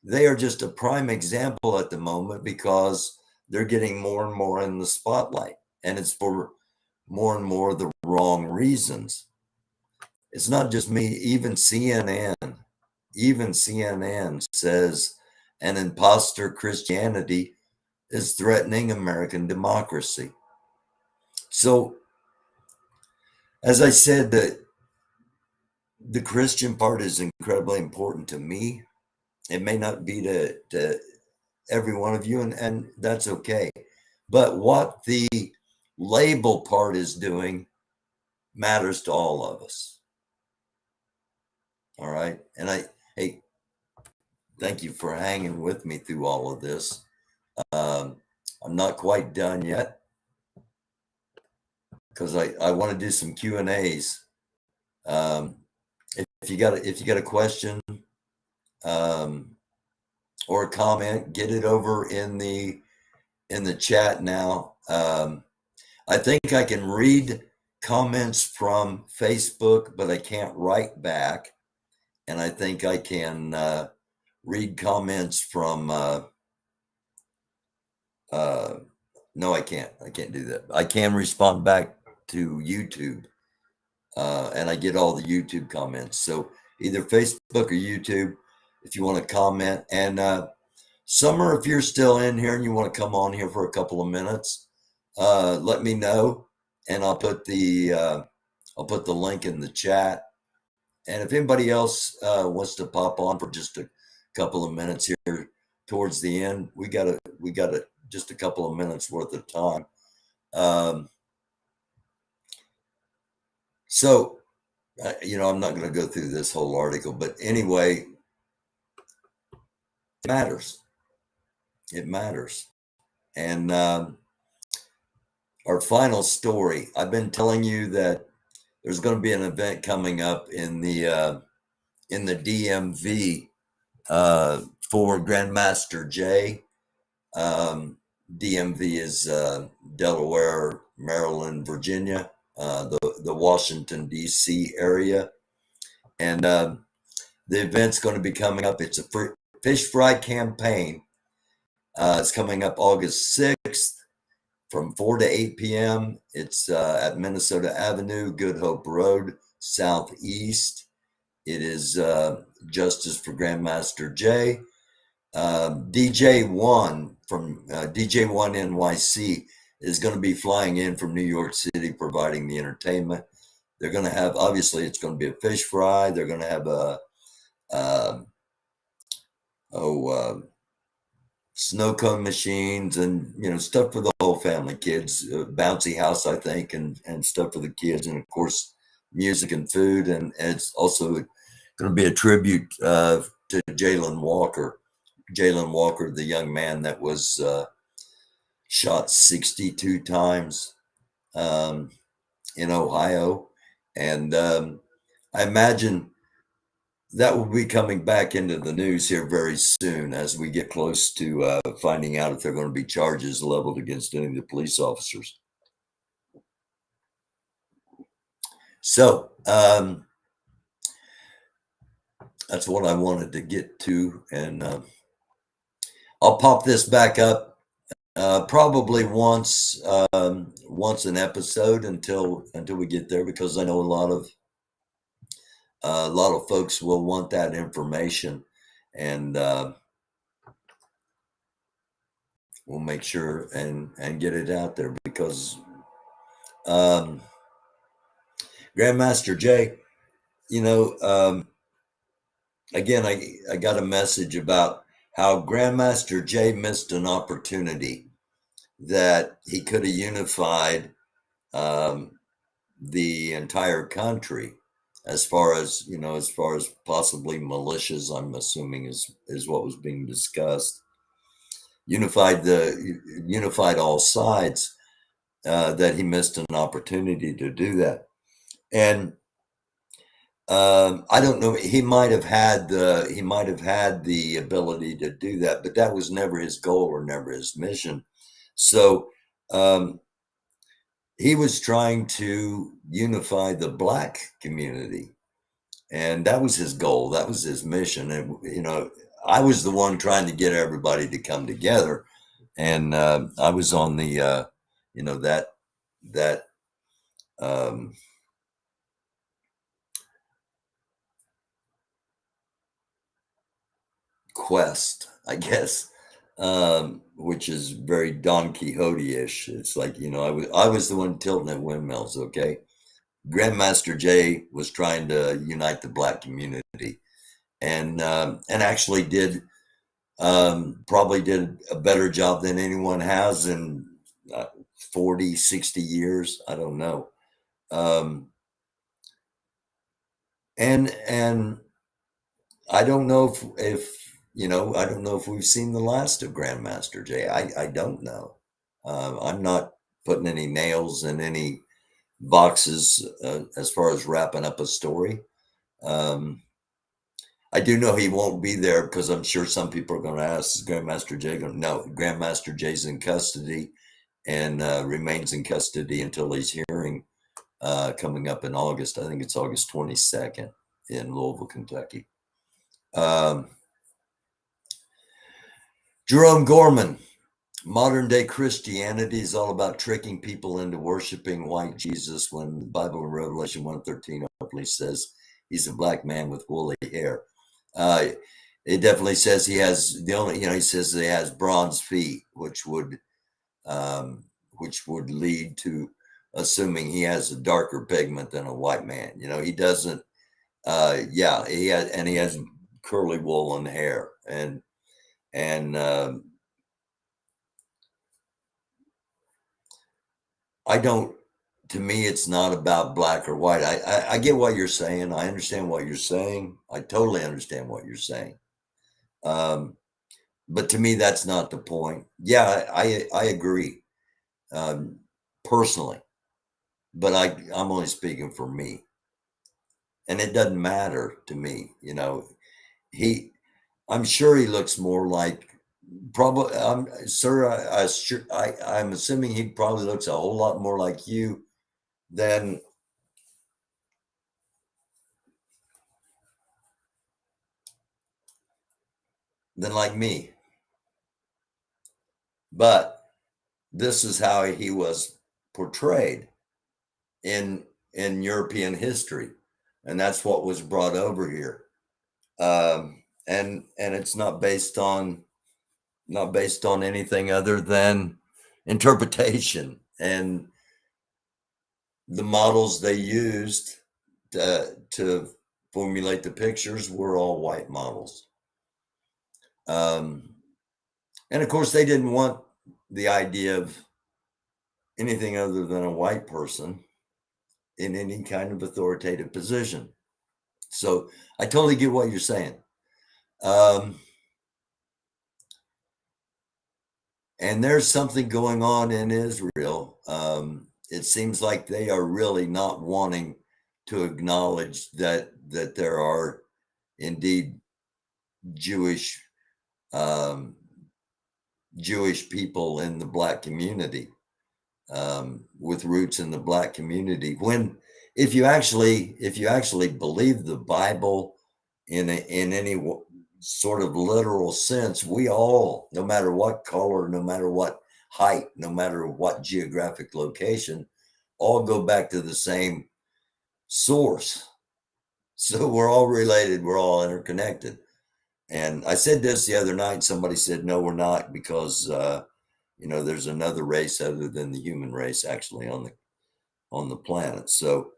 They are just a prime example at the moment because they're getting more and more in the spotlight, and it's for more and more the wrong reasons. It's not just me, even CNN says an imposter Christianity is threatening American democracy. So, as I said, the Christian part is incredibly important to me. It may not be to every one of you, and that's okay. But what the label part is doing matters to all of us. All right. And hey, thank you for hanging with me through all of this. I'm not quite done yet because I want to do some Q&As. If you got a question or a comment, get it over in the chat now. I think I can read comments from Facebook, but I can't write back. And I think I can read comments from no, I can't. I can't do that. I can respond back to YouTube, and I get all the YouTube comments. So either Facebook or YouTube, if you want to comment. And Summer, if you're still in here and you want to come on here for a couple of minutes, let me know, and I'll put the link in the chat. And if anybody else wants to pop on for just a couple of minutes here towards the end, we got just a couple of minutes worth of time. So, I'm not going to go through this whole article, but anyway, it matters. It matters. And our final story, I've been telling you that there's going to be an event coming up in the DMV for Grandmaster Jay. DMV is Delaware, Maryland, Virginia, the Washington, D.C. area. And the event's going to be coming up. It's a fish fry campaign. It's coming up August 6th from 4 to 8 p.m. It's at Minnesota Avenue, Good Hope Road, southeast. It is Justice for Grandmaster J. DJ1 from DJ1 NYC is going to be flying in from New York City, providing the entertainment. They're going to have, obviously, it's going to be a fish fry. They're going to have a snow cone machines and stuff for the whole family, kids, bouncy house, I think, and stuff for the kids, and of course music and food. And it's also going to be a tribute to Jalen Walker, the young man that was shot 62 times in Ohio. And I imagine that will be coming back into the news here very soon as we get close to finding out if there are going to be charges leveled against any of the police officers. So that's what I wanted to get to, and I'll pop this back up probably once an episode until we get there, because I know a lot of folks will want that information, and we'll make sure and get it out there, because Grandmaster Jay, again, I got a message about how Grandmaster Jay missed an opportunity that he could have unified the entire country, as far as possibly militias, I'm assuming is what was being discussed. Unified all sides, that he missed an opportunity to do that. And I don't know, he might have had the ability to do that, but that was never his goal or never his mission. So he was trying to unify the Black community, and that was his goal. That was his mission. And I was the one trying to get everybody to come together, and I was on the that quest, I guess, which is very Don Quixote-ish. It's like, I was the one tilting at windmills. Okay, Grandmaster Jay was trying to unite the Black community, and actually probably did a better job than anyone has in 40, 60 years. I don't know. And I don't know if I don't know if we've seen the last of Grandmaster Jay. I don't know. I'm not putting any nails in any boxes as far as wrapping up a story. I do know he won't be there, because I'm sure some people are going to ask, is Grandmaster Jay going to? No, Grandmaster Jay's in custody, and remains in custody until his hearing coming up in August. I think it's August 22nd in Louisville, Kentucky. Jerome Gorman, modern day Christianity is all about tricking people into worshiping white Jesus, when the Bible in Revelation 1:13 openly says he's a black man with woolly hair. It definitely says he has he says he has bronze feet, which would lead to assuming he has a darker pigment than a white man. He doesn't. He has curly woolen hair, and I don't. To me, it's not about black or white. I get what you're saying. I understand what you're saying. I totally understand what you're saying. But to me, that's not the point. Yeah, I agree, personally, but I'm only speaking for me, and it doesn't matter to me. I'm sure he looks more like, probably, sir, I'm assuming he probably looks a whole lot more like you than like me. But this is how he was portrayed in European history. and that's what was brought over here. And it's not based on anything other than interpretation, and the models they used to formulate the pictures were all white models. And of course, they didn't want the idea of anything other than a white person in any kind of authoritative position. So I totally get what you're saying. And there's something going on in Israel. It seems like they are really not wanting to acknowledge that there are indeed Jewish people in the Black community, with roots in the Black community. When if you actually believe the Bible in any sort of literal sense, we all, no matter what color, no matter what height, no matter what geographic location, all go back to the same source. So we're all related, we're all interconnected. And I said this the other night. Somebody said, no, we're not, because there's another race other than the human race actually on the planet. So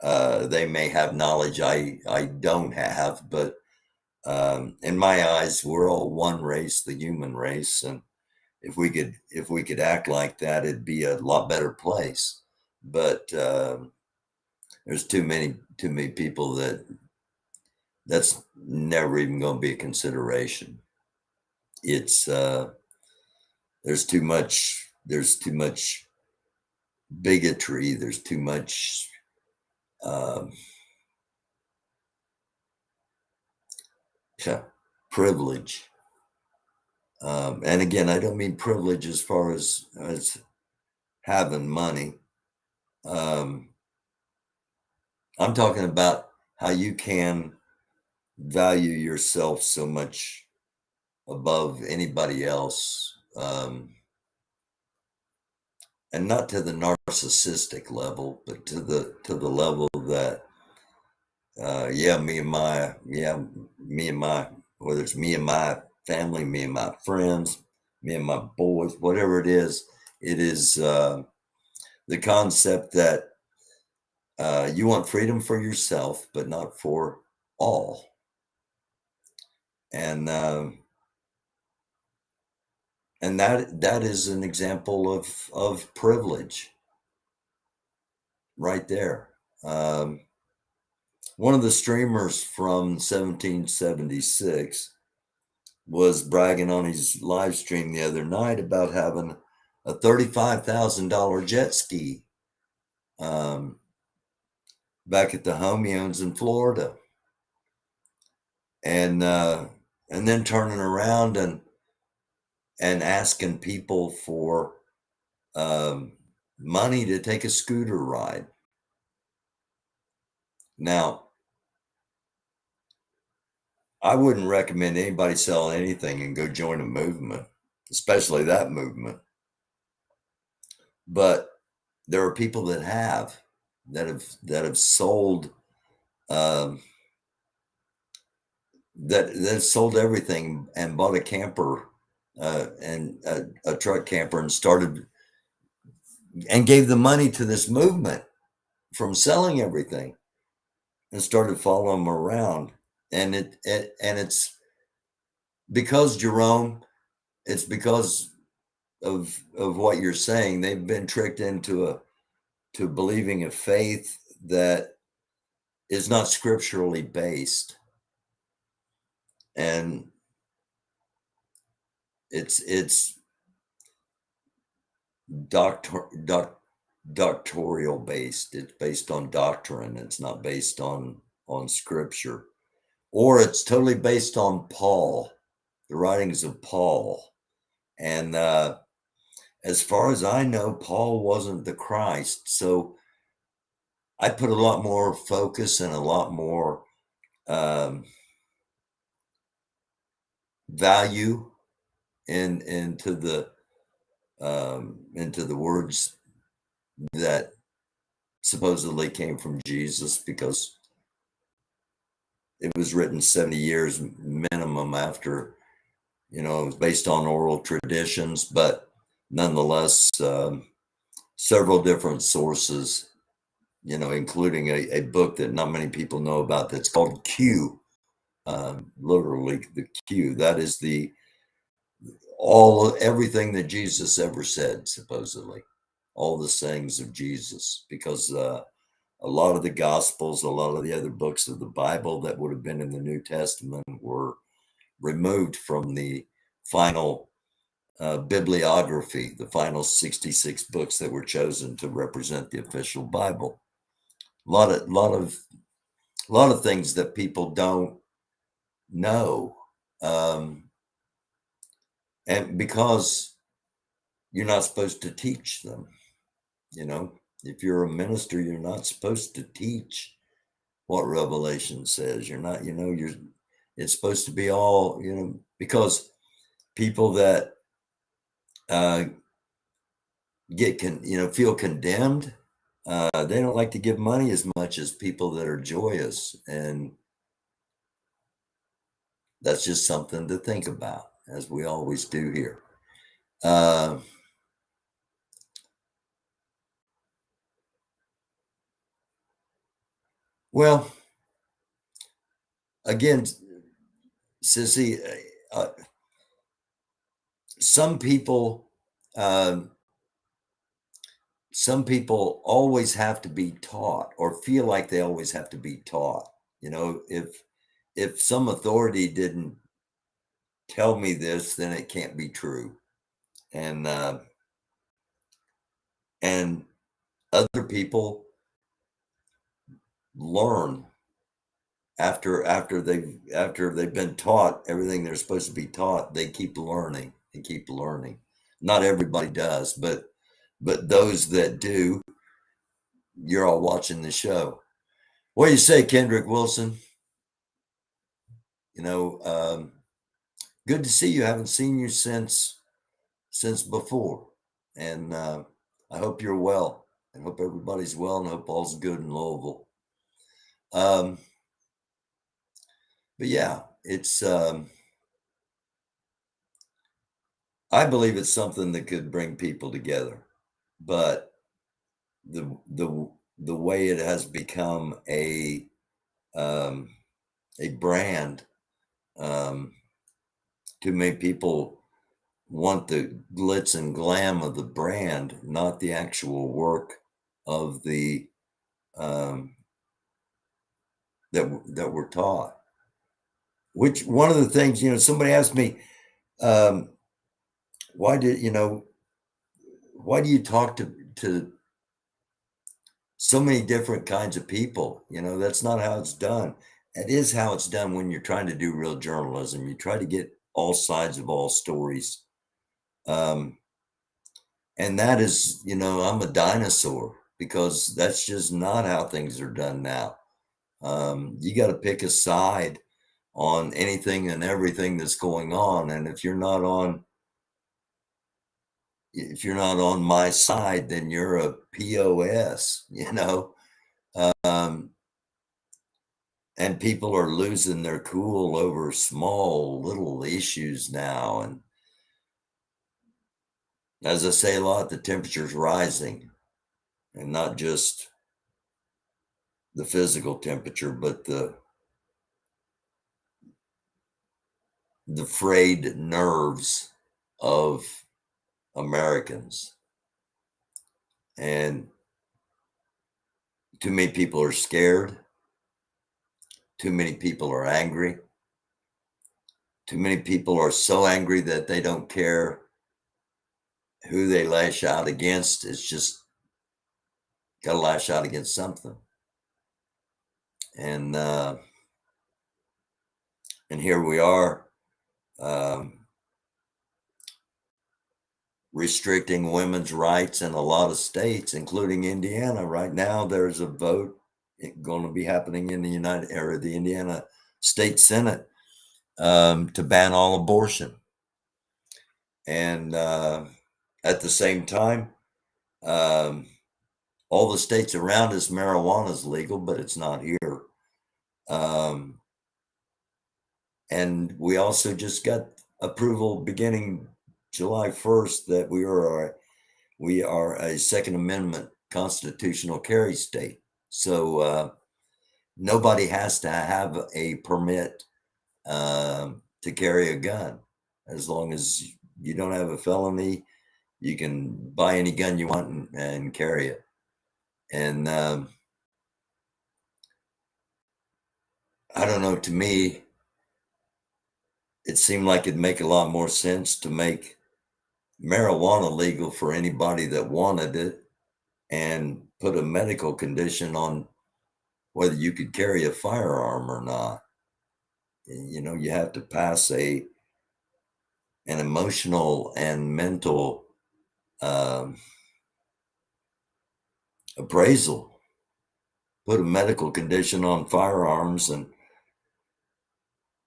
they may have knowledge I don't have, but in my eyes, we're all one race, the human race. And if we could act like that, it'd be a lot better place. But there's too many people that's never even going to be a consideration. It's there's too much bigotry. There's too much privilege. And again, I don't mean privilege as far as having money. I'm talking about how you can value yourself so much above anybody else, and not to the narcissistic level, but to the level that me and my whether it's me and my family, me and my friends, me and my boys, whatever it is the concept that you want freedom for yourself, but not for all. And that is an example of privilege right there. One of the streamers from 1776 was bragging on his live stream the other night about having a $35,000 jet ski back at the home he owns in Florida, and then turning around and asking people for money to take a scooter ride. Now, I wouldn't recommend anybody sell anything and go join a movement, especially that movement. But there are people that have sold that sold everything and bought a camper and a truck camper and started and gave the money to this movement from selling everything and started following them around. And it's because, Jerome, it's because of what you're saying. They've been tricked into believing a faith that is not scripturally based. And it's doctorial based. It's based on doctrine. It's not based on scripture, or it's totally based on Paul, the writings of Paul. And as far as I know, Paul wasn't the Christ. So I put a lot more focus and a lot more value into the words that supposedly came from Jesus, because it was written 70 years minimum after, it was based on oral traditions, but nonetheless, several different sources, including a book that not many people know about that's called Q, literally the Q. That is everything that Jesus ever said, supposedly, all the sayings of Jesus, because a lot of the Gospels, a lot of the other books of the Bible that would have been in the New Testament were removed from the final bibliography, the final 66 books that were chosen to represent the official Bible. A lot of things that people don't know, and because you're not supposed to teach them, if you're a minister, you're not supposed to teach what Revelation says. You're not, it's supposed to be all, because people that feel condemned, they don't like to give money as much as people that are joyous. And that's just something to think about, as we always do here. Well, again, Sissy, some people always have to be taught, or feel like they always have to be taught. If some authority didn't tell me this, then it can't be true. And other people learn after they've been taught everything they're supposed to be taught. They keep learning and keep learning. Not everybody does, but those that do, you're all watching the show. What do you say, Kendrick Wilson? Good to see you. Haven't seen you since before, and I hope you're well, and hope everybody's well, and hope all's good in Louisville. But yeah, it's I believe it's something that could bring people together, but the way it has become a brand, too many people want the glitz and glam of the brand, not the actual work of the that we're taught. Which, one of the things, somebody asked me, why do you talk to so many different kinds of people? That's not how it's done. It is how it's done when you're trying to do real journalism. You try to get all sides of all stories. And that is, I'm a dinosaur, because that's just not how things are done now. You got to pick a side on anything and everything that's going on. And if you're not on my side, then you're a POS, and people are losing their cool over small little issues now. And as I say a lot, the temperature's rising, and not just the physical temperature, but the frayed nerves of Americans. And too many people are scared. Too many people are angry. Too many people are so angry that they don't care who they lash out against. It's just got to lash out against something. And here we are, restricting women's rights in a lot of states, including Indiana. Right now, there's a vote going to be happening in the Indiana State Senate, to ban all abortion. And at the same time, all the states around us, marijuana is legal, but it's not here. And we also just got approval beginning July 1st that we are a Second Amendment constitutional carry state. So nobody has to have a permit to carry a gun. As long as you don't have a felony, you can buy any gun you want and carry it. And I don't know, to me, it seemed like it'd make a lot more sense to make marijuana legal for anybody that wanted it and put a medical condition on whether you could carry a firearm or not. You know, you have to pass an emotional and mental um, appraisal, put a medical condition on firearms, and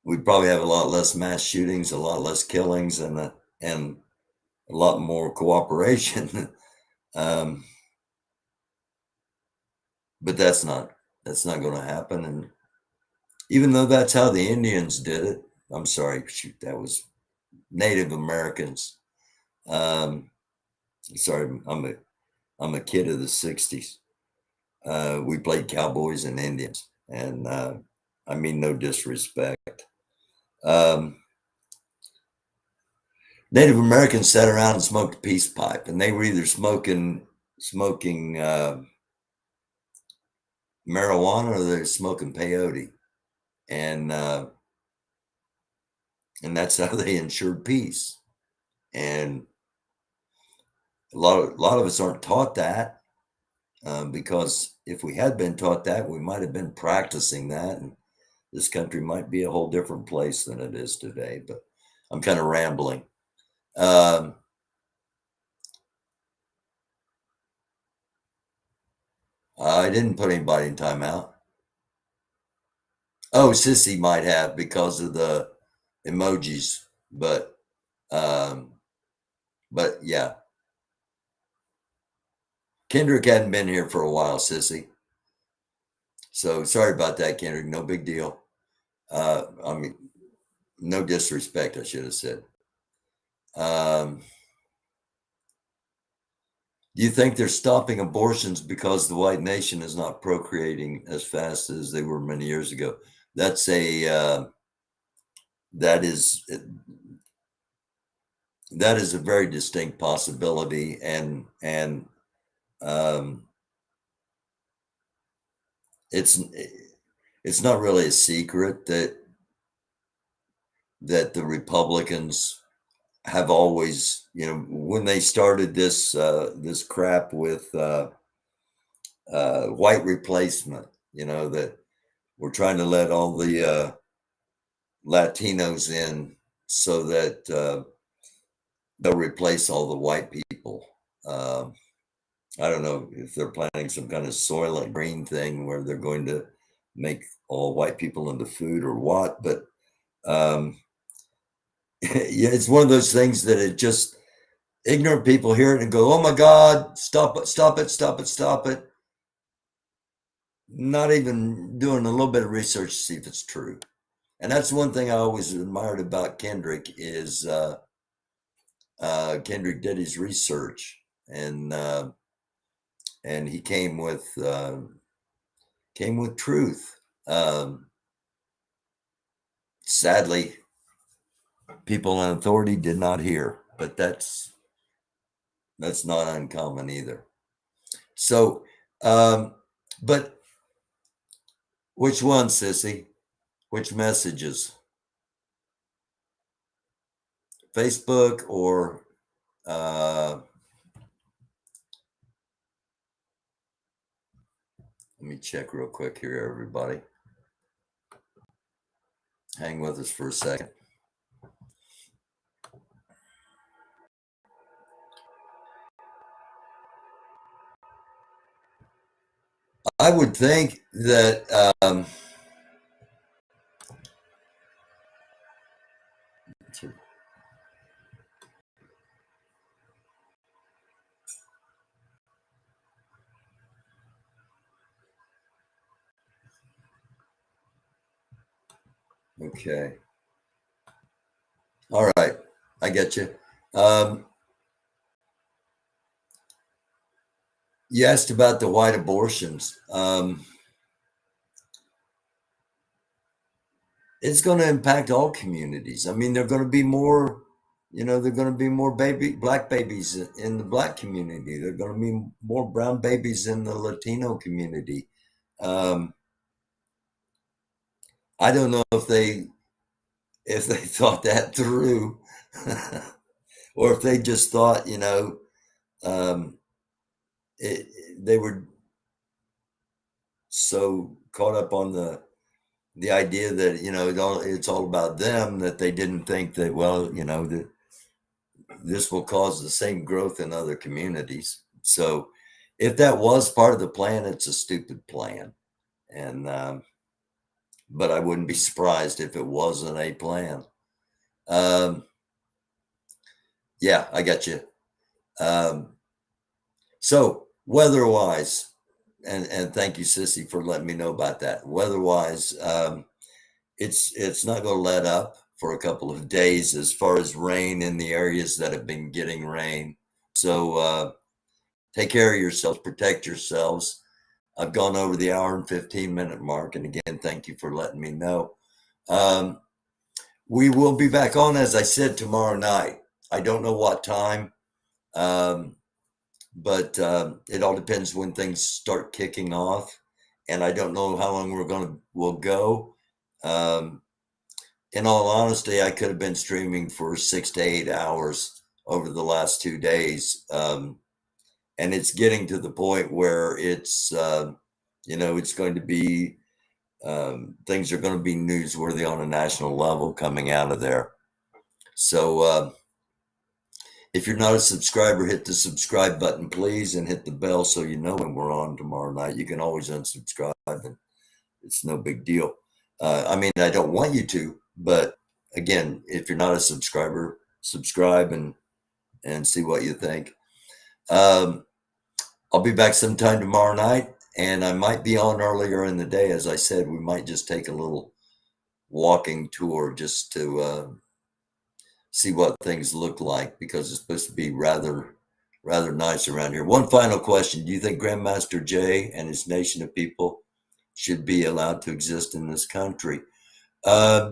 we'd probably have a lot less mass shootings, a lot less killings, and a lot more cooperation. um, but that's not going to happen. And even though that's how the Indians did it, I'm sorry, shoot, that was Native Americans. Sorry, I'm a kid of the '60s. We played cowboys and Indians, and I mean no disrespect. Native Americans sat around and smoked a peace pipe, and they were either smoking marijuana or they're smoking peyote, and that's how they ensured peace. And a lot of us aren't taught that, because if we had been taught that, we might have been practicing that, and this country might be a whole different place than it is today. But I'm kind of rambling. Um, I didn't put anybody in timeout. Oh, Sissy might have because of the emojis, um, but yeah, Kendrick hadn't been here for a while, Sissy. So sorry about that, Kendrick. No big deal. I mean, no disrespect, I should have said. Um, do you think they're stopping abortions because the white nation is not procreating as fast as they were many years ago? That's that is a very distinct possibility, and um, it's not really a secret that the Republicans have always, you know, when they started this crap with white replacement, you know, that we're trying to let all the Latinos in so that they'll replace all the white people. Um, I don't know if they're planning some kind of Soylent Green thing where they're going to make all white people into food or what, but yeah, it's one of those things that it just ignorant people hear it and go, "Oh my God, stop it, stop it, stop it, stop it." Not even doing a little bit of research to see if it's true. And that's one thing I always admired about Kendrick is Kendrick did his research, and he came with truth. Sadly, people in authority did not hear, but that's not uncommon either. So, but which one, Sissy? Which messages? Facebook or let me check real quick here, everybody. Hang with us for a second. I would think that okay. All right, I get you. Um, you asked about the white abortions. It's going to impact all communities. I mean, there are going to be more, there are going to be more black babies in the black community. There are going to be more brown babies in the Latino community. Um, I don't know if they thought that through, or if they just thought, um, they were so caught up on the idea that it's all about them, that they didn't think that, well, that this will cause the same growth in other communities. So if that was part of the plan, it's a stupid plan. And but I wouldn't be surprised if it wasn't a plan. Um, yeah, I got you. Um, so weather-wise, and thank you, Sissy, for letting me know about that. Weather-wise, it's not going to let up for a couple of days as far as rain in the areas that have been getting rain. So take care of yourselves, protect yourselves. I've gone over the hour and 15-minute mark, and again, thank you for letting me know. We will be back on, as I said, tomorrow night. I don't know what time, um, but it all depends when things start kicking off, and I don't know how long we'll go. Um, in all honesty, I could have been streaming for 6 to 8 hours over the last 2 days. And it's getting to the point where it's going to be, things are going to be newsworthy on a national level coming out of there. So if you're not a subscriber, hit the subscribe button, please, and hit the bell so you know when we're on tomorrow night. You can always unsubscribe, and it's no big deal. I mean, I don't want you to, but again, if you're not a subscriber, subscribe and see what you think. Um, I'll be back sometime tomorrow night, and I might be on earlier in the day. As I said, we might just take a little walking tour just to see what things look like, because it's supposed to be rather nice around here. One final question: do you think Grandmaster Jay and his nation of people should be allowed to exist in this country? Uh,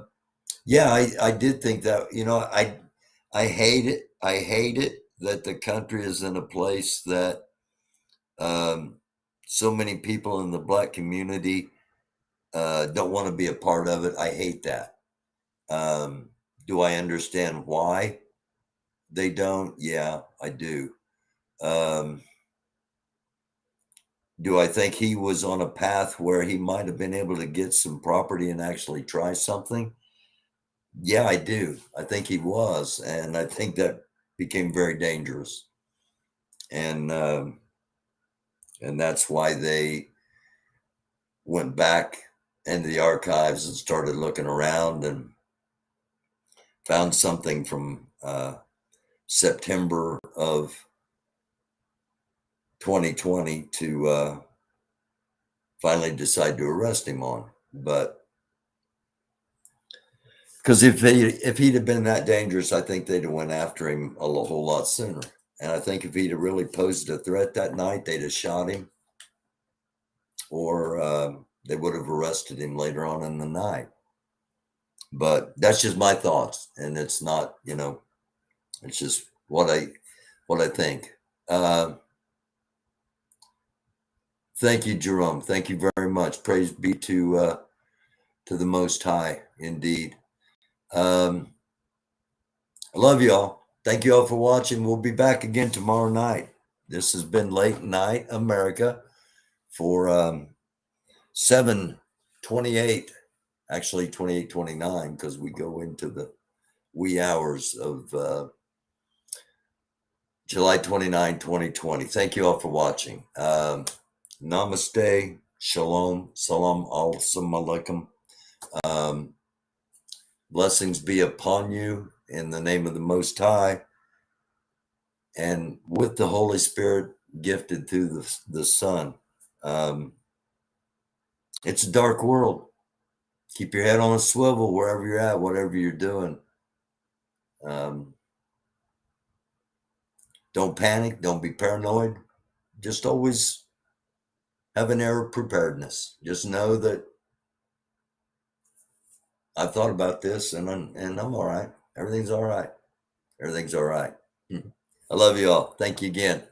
yeah, I did think that. I hate it. I hate it that the country is in a place that um, so many people in the black community don't want to be a part of it. I hate that. Do I understand why they don't? Yeah, I do. Um, do I think he was on a path where he might have been able to get some property and actually try something? Yeah, I do. I think he was, and I think that became very dangerous, and and that's why they went back into the archives and started looking around and found something from September of 2020 to finally decide to arrest him on. But because if he'd have been that dangerous, I think they'd have went after him a whole lot sooner. And I think if he'd have really posed a threat that night, they'd have shot him, or they would have arrested him later on in the night. But that's just my thoughts, and it's not, it's just what I think. Thank you, Jerome. Thank you very much. Praise be to the Most High, indeed. I love y'all. Thank you all for watching. We'll be back again tomorrow night. This has been Late Night America for 7/28, actually 28/29, because we go into the wee hours of July 29, 2020. Thank you all for watching. Namaste, shalom, salam alaikum. Blessings be upon you in the name of the Most High, and with the Holy Spirit gifted through the Son. It's a dark world. Keep your head on a swivel wherever you're at, whatever you're doing. Um, don't panic. Don't be paranoid. Just always have an air of preparedness. Just know that I've thought about this and I'm all right. Everything's all right. Everything's all right. I love you all. Thank you again.